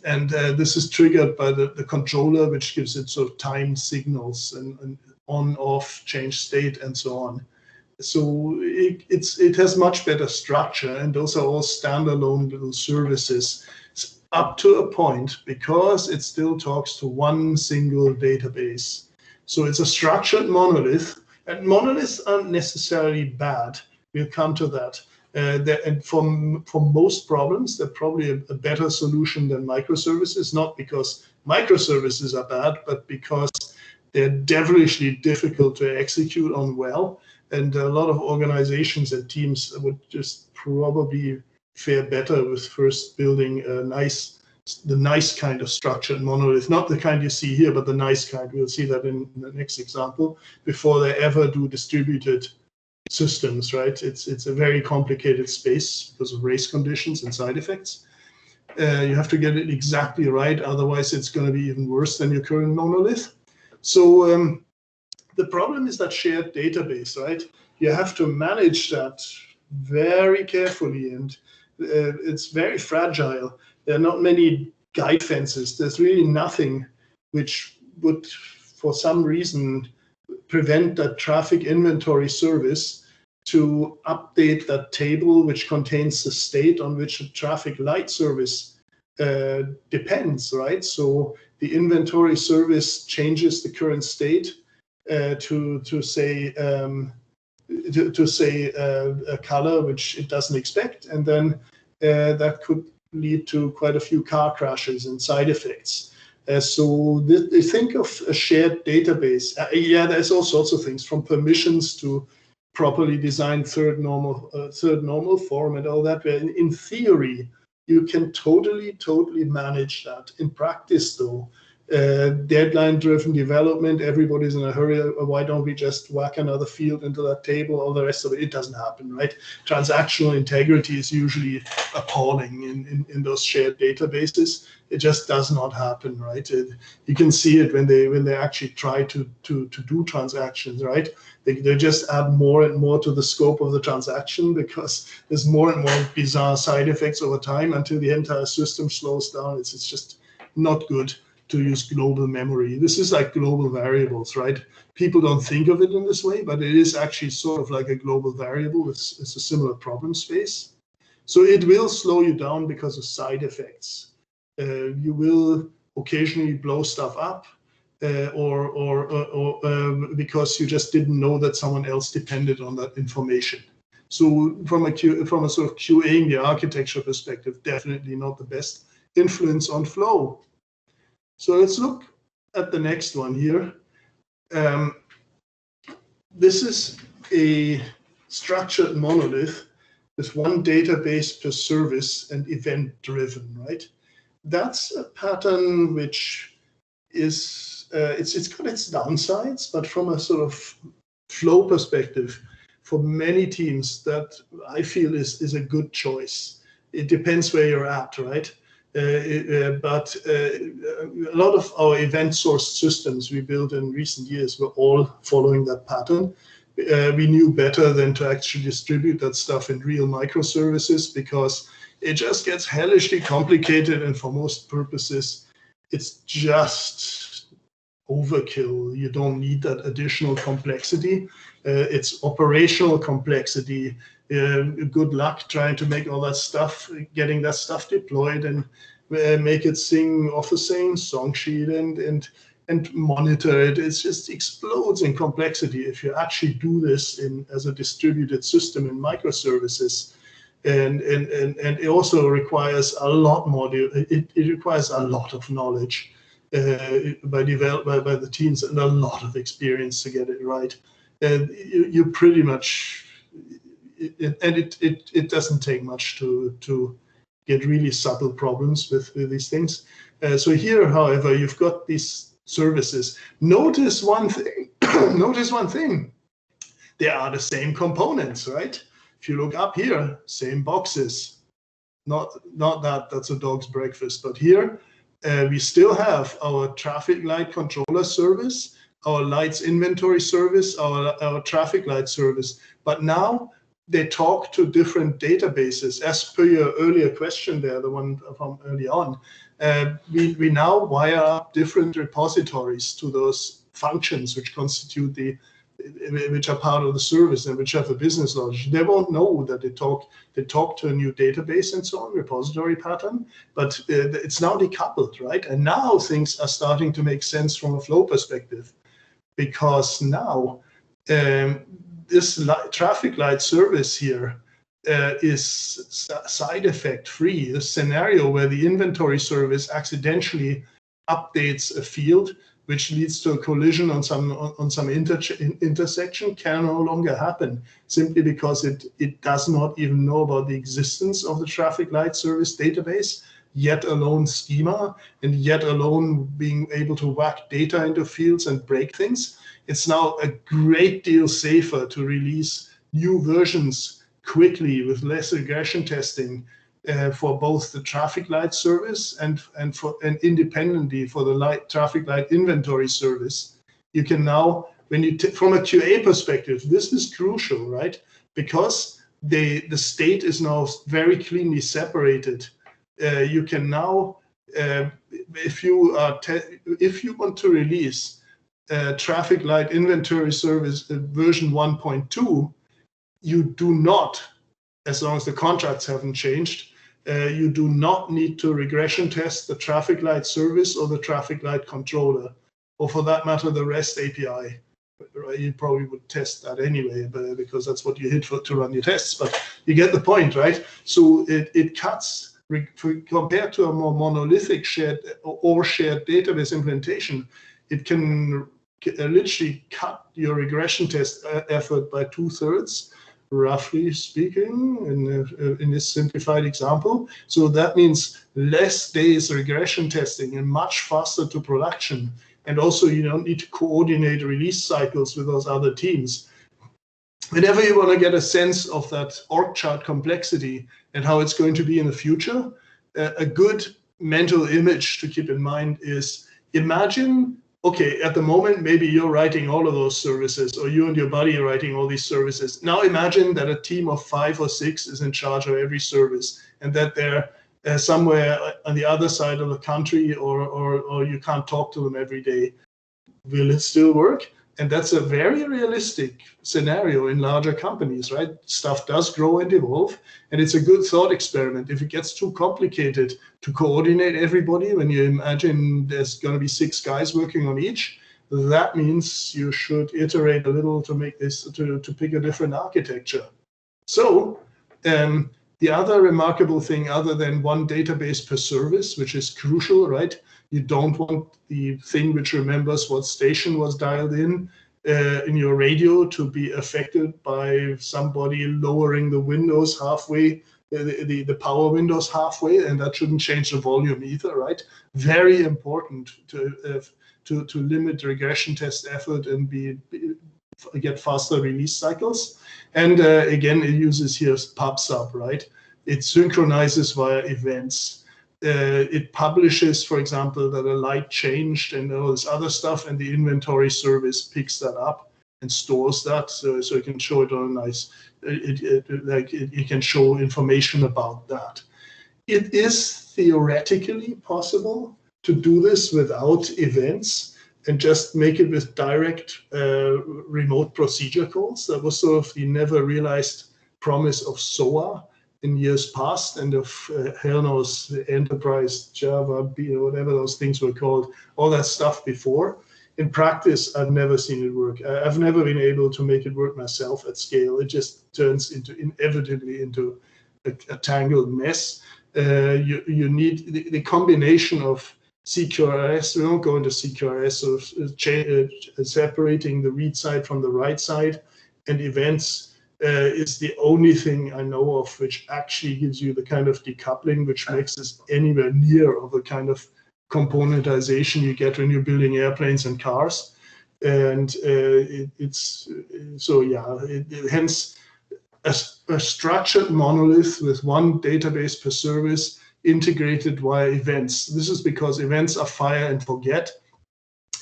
And this is triggered by the controller, which gives it sort of time signals and on, off, change state, and so on. So it has much better structure, and those are all standalone little services up to a point, because it still talks to one single database. So it's a structured monolith, and monoliths aren't necessarily bad. We'll come to that. And for most problems, they're probably a better solution than microservices, not because microservices are bad, but because they're devilishly difficult to execute on well. And a lot of organizations and teams would just probably fare better with first building the nice kind of structured monolith, not the kind you see here, but the nice kind. We'll see that in the next example, before they ever do distributed systems, right? It's a very complicated space because of race conditions and side effects. You have to get it exactly right, otherwise it's going to be even worse than your current monolith. So the problem is that shared database, right? You have to manage that very carefully, and it's very fragile. There are not many guide fences. There's really nothing which would, for some reason, prevent that traffic inventory service to update that table which contains the state on which a traffic light service depends, right? So the inventory service changes the current state to say a color which it doesn't expect, and then that could lead to quite a few car crashes and side effects. So think of a shared database. Yeah, there's all sorts of things, from permissions to properly designed third normal form and all that. In theory, you can totally manage that. In practice, though, deadline-driven development, everybody's in a hurry. Why don't we just whack another field into that table? All the rest of it doesn't happen, right? Transactional integrity is usually appalling in those shared databases. It just does not happen, right? You can see it when they actually try to do transactions, right? They just add more and more to the scope of the transaction, because there's more and more bizarre side effects over time until the entire system slows down. It's just not good to use global memory. This is like global variables, right? People don't think of it in this way, but it is actually sort of like a global variable. It's a similar problem space. So it will slow you down because of side effects. You will occasionally blow stuff up, or because you just didn't know that someone else depended on that information. So from a sort of QAing the architecture perspective, definitely not the best influence on flow. So let's look at the next one here. this is a structured monolith with one database per service and event-driven, right? That's a pattern which is, it's got its downsides, but from a sort of flow perspective, for many teams, that I feel is a good choice. It depends where you're at, right? But a lot of our event-sourced systems we built in recent years were all following that pattern. We knew better than to actually distribute that stuff in real microservices, because it just gets hellishly complicated, and for most purposes, it's just overkill. You don't need that additional complexity. It's operational complexity. Good luck trying to make all that stuff, getting that stuff deployed and make it sing off the same song sheet and monitor it. It just explodes in complexity if you actually do this as a distributed system in microservices. And it also requires a lot more. It requires a lot of knowledge by the teams, and a lot of experience to get it right. And you pretty much, it doesn't take much to get really subtle problems with these things. So here, however, you've got these services. Notice one thing. Notice one thing. They are the same components, right? If you look up here, same boxes. Not that, that's a dog's breakfast, but here we still have our traffic light controller service, our lights inventory service, our traffic light service. But now they talk to different databases. As per your earlier question there, the one from early on, we now wire up different repositories to those functions which constitute which are part of the service and which have a business logic. They won't know that they talk to a new database and so on, repository pattern, but it's now decoupled, right? And now things are starting to make sense from a flow perspective, because now this traffic light service here is side effect free. The scenario where the inventory service accidentally updates a field which leads to a collision on some intersection can no longer happen, simply because it does not even know about the existence of the traffic light service database, yet alone schema, and yet alone being able to whack data into fields and break things. It's now a great deal safer to release new versions quickly with less regression testing for both the traffic light service and independently for the traffic light inventory service. You can now, when you from a QA perspective, this is crucial, right? Because the state is now very cleanly separated. You can now, if you want to release traffic light inventory service version 1.2, you do not, as long as the contracts haven't changed, you do not need to regression test the traffic light service or the traffic light controller, or for that matter, the REST API. You probably would test that anyway, because that's what you hit to run your tests, but you get the point, right? So it cuts, compared to a more monolithic shared database implementation, it can literally cut your regression test effort by 2/3, roughly speaking, in this simplified example. So that means less days regression testing and much faster to production. And also you don't need to coordinate release cycles with those other teams. Whenever you want to get a sense of that org chart complexity and how it's going to be in the future, a good mental image to keep in mind is, imagine, okay, at the moment, maybe you're writing all of those services, or you and your buddy are writing all these services. Now imagine that a team of 5 or 6 is in charge of every service, and that they're somewhere on the other side of the country, or you can't talk to them every day. Will it still work? And that's a very realistic scenario in larger companies, right? Stuff does grow and evolve, and it's a good thought experiment. If it gets too complicated to coordinate everybody, when you imagine there's going to be 6 guys working on each, that means you should iterate a little to make this, to pick a different architecture. So the other remarkable thing, other than one database per service, which is crucial, right? You don't want the thing which remembers what station was dialed in your radio to be affected by somebody lowering the windows halfway, the power windows halfway, and that shouldn't change the volume either, right? Very important to limit regression test effort and get faster release cycles. And again, it uses here pub/sub, right? It synchronizes via events. It publishes, for example, that a light changed and all this other stuff, and the inventory service picks that up and stores that, so it can show it on a nice. It can show information about that. It is theoretically possible to do this without events and just make it with direct remote procedure calls. That was sort of the never realized promise of SOA in years past, and of hell knows enterprise Java, whatever those things were called, all that stuff before. In practice, I've never seen it work. I've never been able to make it work myself at scale. It just turns inevitably into a tangled mess. You need the combination of CQRS. We won't go into CQRS, so separating the read side from the write side, and events is the only thing I know of which actually gives you the kind of decoupling which makes this anywhere near of the kind of componentization you get when you're building airplanes and cars. And hence a structured monolith with one database per service integrated via events. This is because events are fire and forget.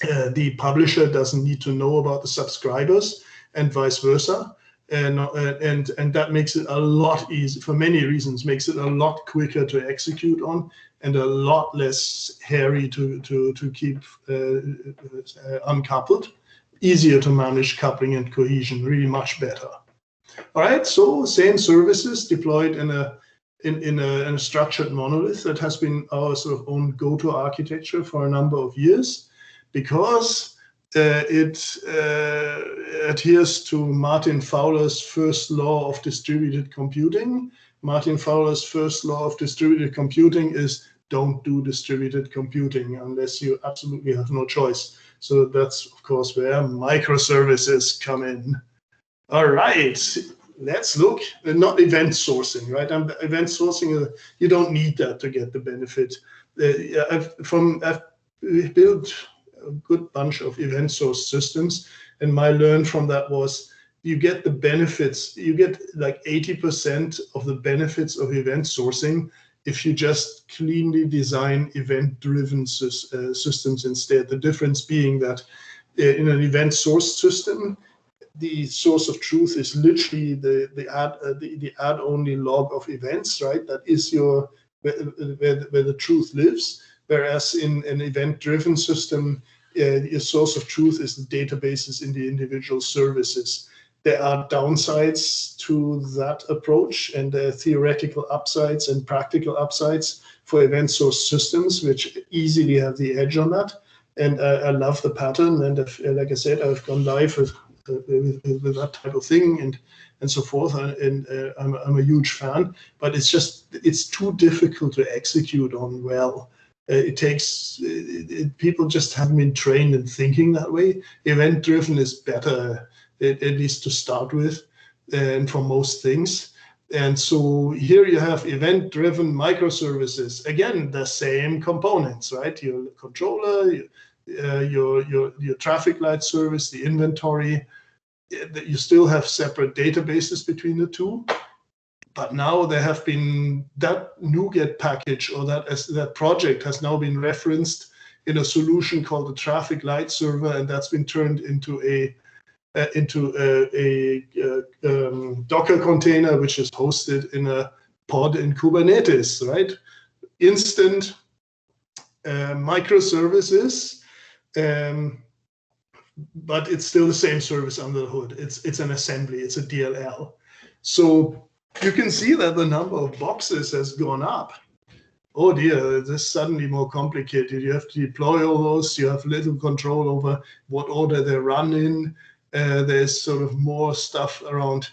The publisher doesn't need to know about the subscribers, and vice versa. And that makes it a lot easier, for many reasons, makes it a lot quicker to execute on and a lot less hairy to keep uncoupled. Easier to manage coupling and cohesion, really much better. All right, so same services deployed in a structured monolith that has been our sort of own go-to architecture for a number of years, because it adheres to Martin Fowler's first law of distributed computing. Martin Fowler's first law of distributed computing is don't do distributed computing unless you absolutely have no choice. So that's, of course, where microservices come in. All right, let's look. Not event sourcing, right? Event sourcing, you don't need that to get the benefit. I've built a good bunch of event source systems, and my learn from that was you get the benefits, you get like 80% of the benefits of event sourcing if you just cleanly design event-driven systems instead. The difference being that in an event source system, the source of truth is literally the add-only log of events, right? That is where the truth lives. Whereas in an event-driven system, your source of truth is the databases in the individual services. There are downsides to that approach, and there are theoretical upsides and practical upsides for event source systems, which easily have the edge on that. And I love the pattern. And like I said, I've gone live with that type of thing and so forth. And I'm a huge fan, but it's too difficult to execute on well. People just haven't been trained in thinking that way. Event-driven is better, at least to start with, and for most things. And so here you have event-driven microservices. Again, the same components, right? Your controller, your traffic light service, the inventory. You still have separate databases between the two. But now there have been that NuGet package, or that project has now been referenced in a solution called the traffic light server, and that's been turned into a Docker container, which is hosted in a pod in Kubernetes, right? Instant microservices, but it's still the same service under the hood. It's an assembly, it's a DLL. So you can see that the number of boxes has gone up. Oh dear, this is suddenly more complicated. You have to deploy all those. You have little control over what order they run in. There's sort of more stuff around,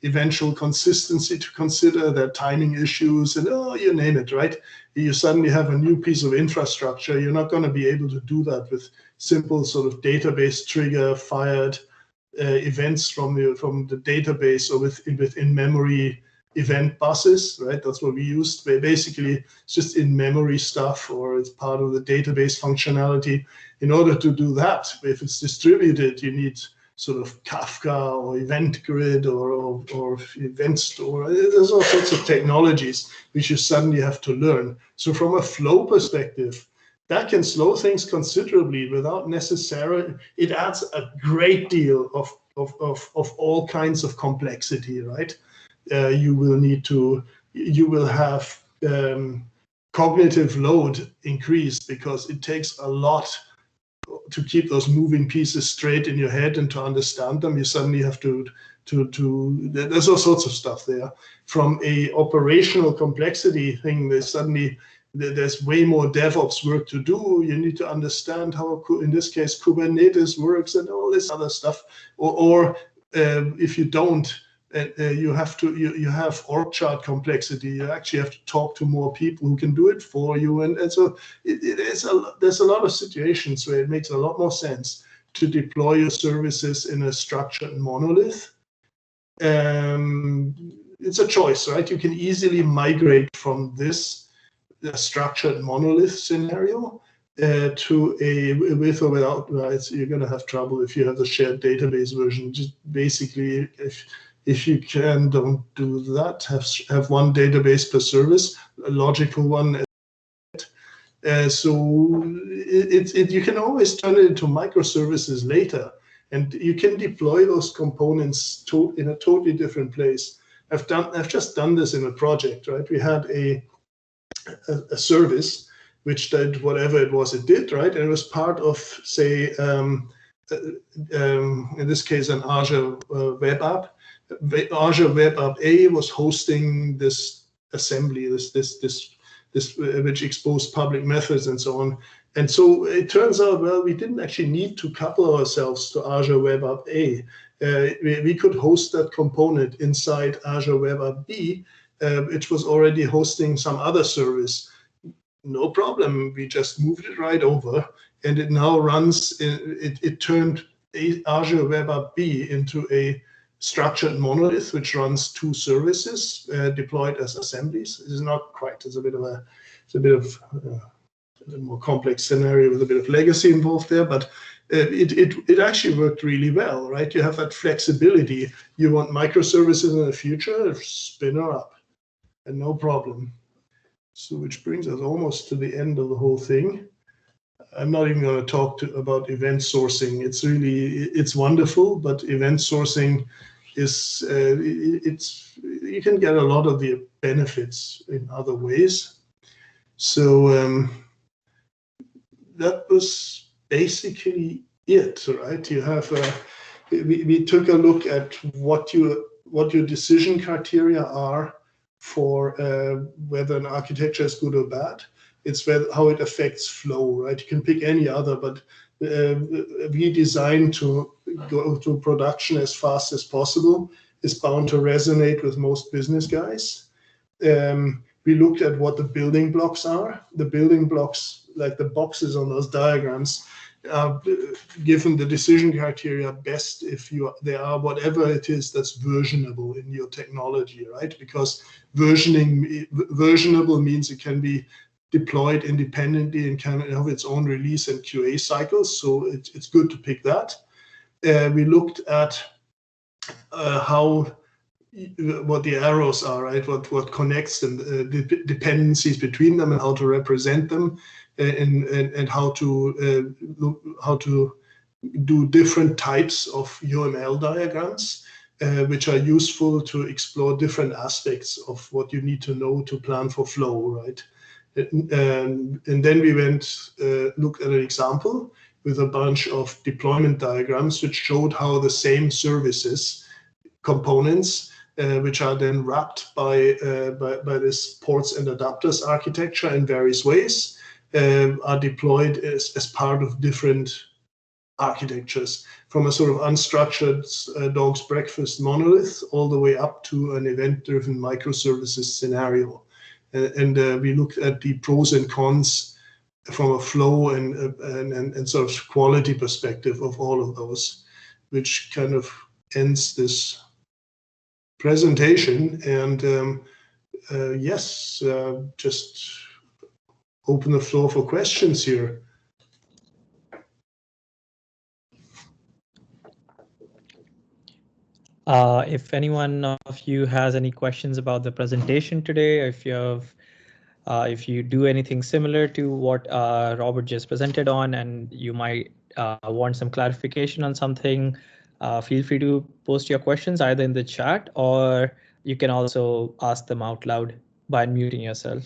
eventual consistency to consider, there are timing issues, and you name it, right? You suddenly have a new piece of infrastructure. You're not going to be able to do that with simple sort of database trigger fired events from the database or within memory event buses, right? That's what we used. Basically, it's just in-memory stuff, or it's part of the database functionality. In order to do that, if it's distributed, you need sort of Kafka or event grid or event store. There's all sorts of technologies which you suddenly have to learn. So from a flow perspective, that can slow things considerably without necessarily, it adds a great deal of all kinds of complexity, right? You will have cognitive load increase because it takes a lot to keep those moving pieces straight in your head and to understand them. You suddenly have to there's all sorts of stuff there. From a operational complexity thing, there's way more DevOps work to do. You need to understand how, in this case, Kubernetes works and all this other stuff. Or if you don't, you have org chart complexity. You actually have to talk to more people who can do it for you. And so there's a lot of situations where it makes a lot more sense to deploy your services in a structured monolith. It's a choice, right? You can easily migrate from this structured monolith scenario to a with or without rights. You're going to have trouble if you have the shared database version. Just basically, if you can, don't do that. Have one database per service, a logical one. So you can always turn it into microservices later, and you can deploy those components in a totally different place. I've just done this in a project, right? We had a service which did whatever it was it did, right? And it was part of, say, in this case, an Azure web app. Azure Web App A was hosting this assembly, this which exposed public methods and so on. And so it turns out, well, we didn't actually need to couple ourselves to Azure Web App A. We could host that component inside Azure Web App B, which was already hosting some other service. No problem. We just moved it right over, and it now runs. It turned Azure Web App B into a structured monolith, which runs two services deployed as assemblies. This is not quite. It's a bit of a more complex scenario with a bit of legacy involved there, but it actually worked really well, right? You have that flexibility. You want microservices in the future, spin her up, and no problem. So which brings us almost to the end of the whole thing. I'm not even going to talk about event sourcing. It's wonderful, but event sourcing is you can get a lot of the benefits in other ways. So that was basically it, right? You have we took a look at what your decision criteria are for whether an architecture is good or bad. It's how it affects flow, right? You can pick any other, but we designed to go to production as fast as possible. Is bound to resonate with most business guys. We looked at what the building blocks are. The building blocks, like the boxes on those diagrams, given the decision criteria best if they are whatever it is that's versionable in your technology, right? Because versionable means it can be deployed independently and can have its own release and QA cycles. So it's good to pick that. We looked at what the arrows are, right? What connects them, the dependencies between them, and how to represent them, and how to do different types of UML diagrams, which are useful to explore different aspects of what you need to know to plan for flow, right? And then we looked at an example with a bunch of deployment diagrams, which showed how the same services components, which are then wrapped by this ports and adapters architecture in various ways, are deployed as part of different architectures, from a sort of unstructured dog's breakfast monolith all the way up to an event-driven microservices scenario. And we looked at the pros and cons from a flow and sort of quality perspective of all of those, which kind of ends this presentation. And yes, just open the floor for questions here. If anyone of you has any questions about the presentation today, if you do anything similar to what Robert just presented on, and you might want some clarification on something, feel free to post your questions either in the chat, or you can also ask them out loud by unmuting yourself.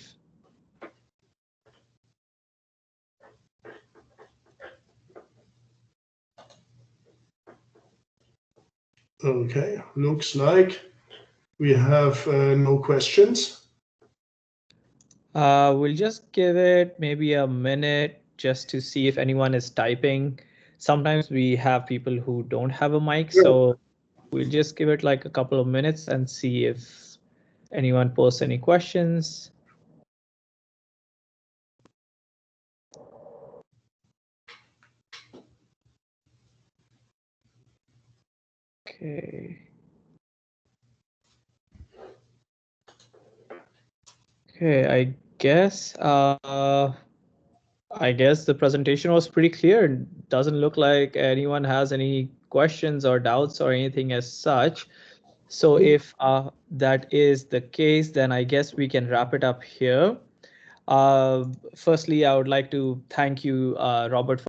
Okay, looks like we have no questions. We'll just give it maybe a minute just to see if anyone is typing. Sometimes we have people who don't have a mic, so we'll just give it like a couple of minutes and see if anyone posts any questions. Okay. Okay, I guess the presentation was pretty clear. It doesn't look like anyone has any questions or doubts or anything as such. So if that is the case, then I guess we can wrap it up here. Firstly, I would like to thank you, Robert,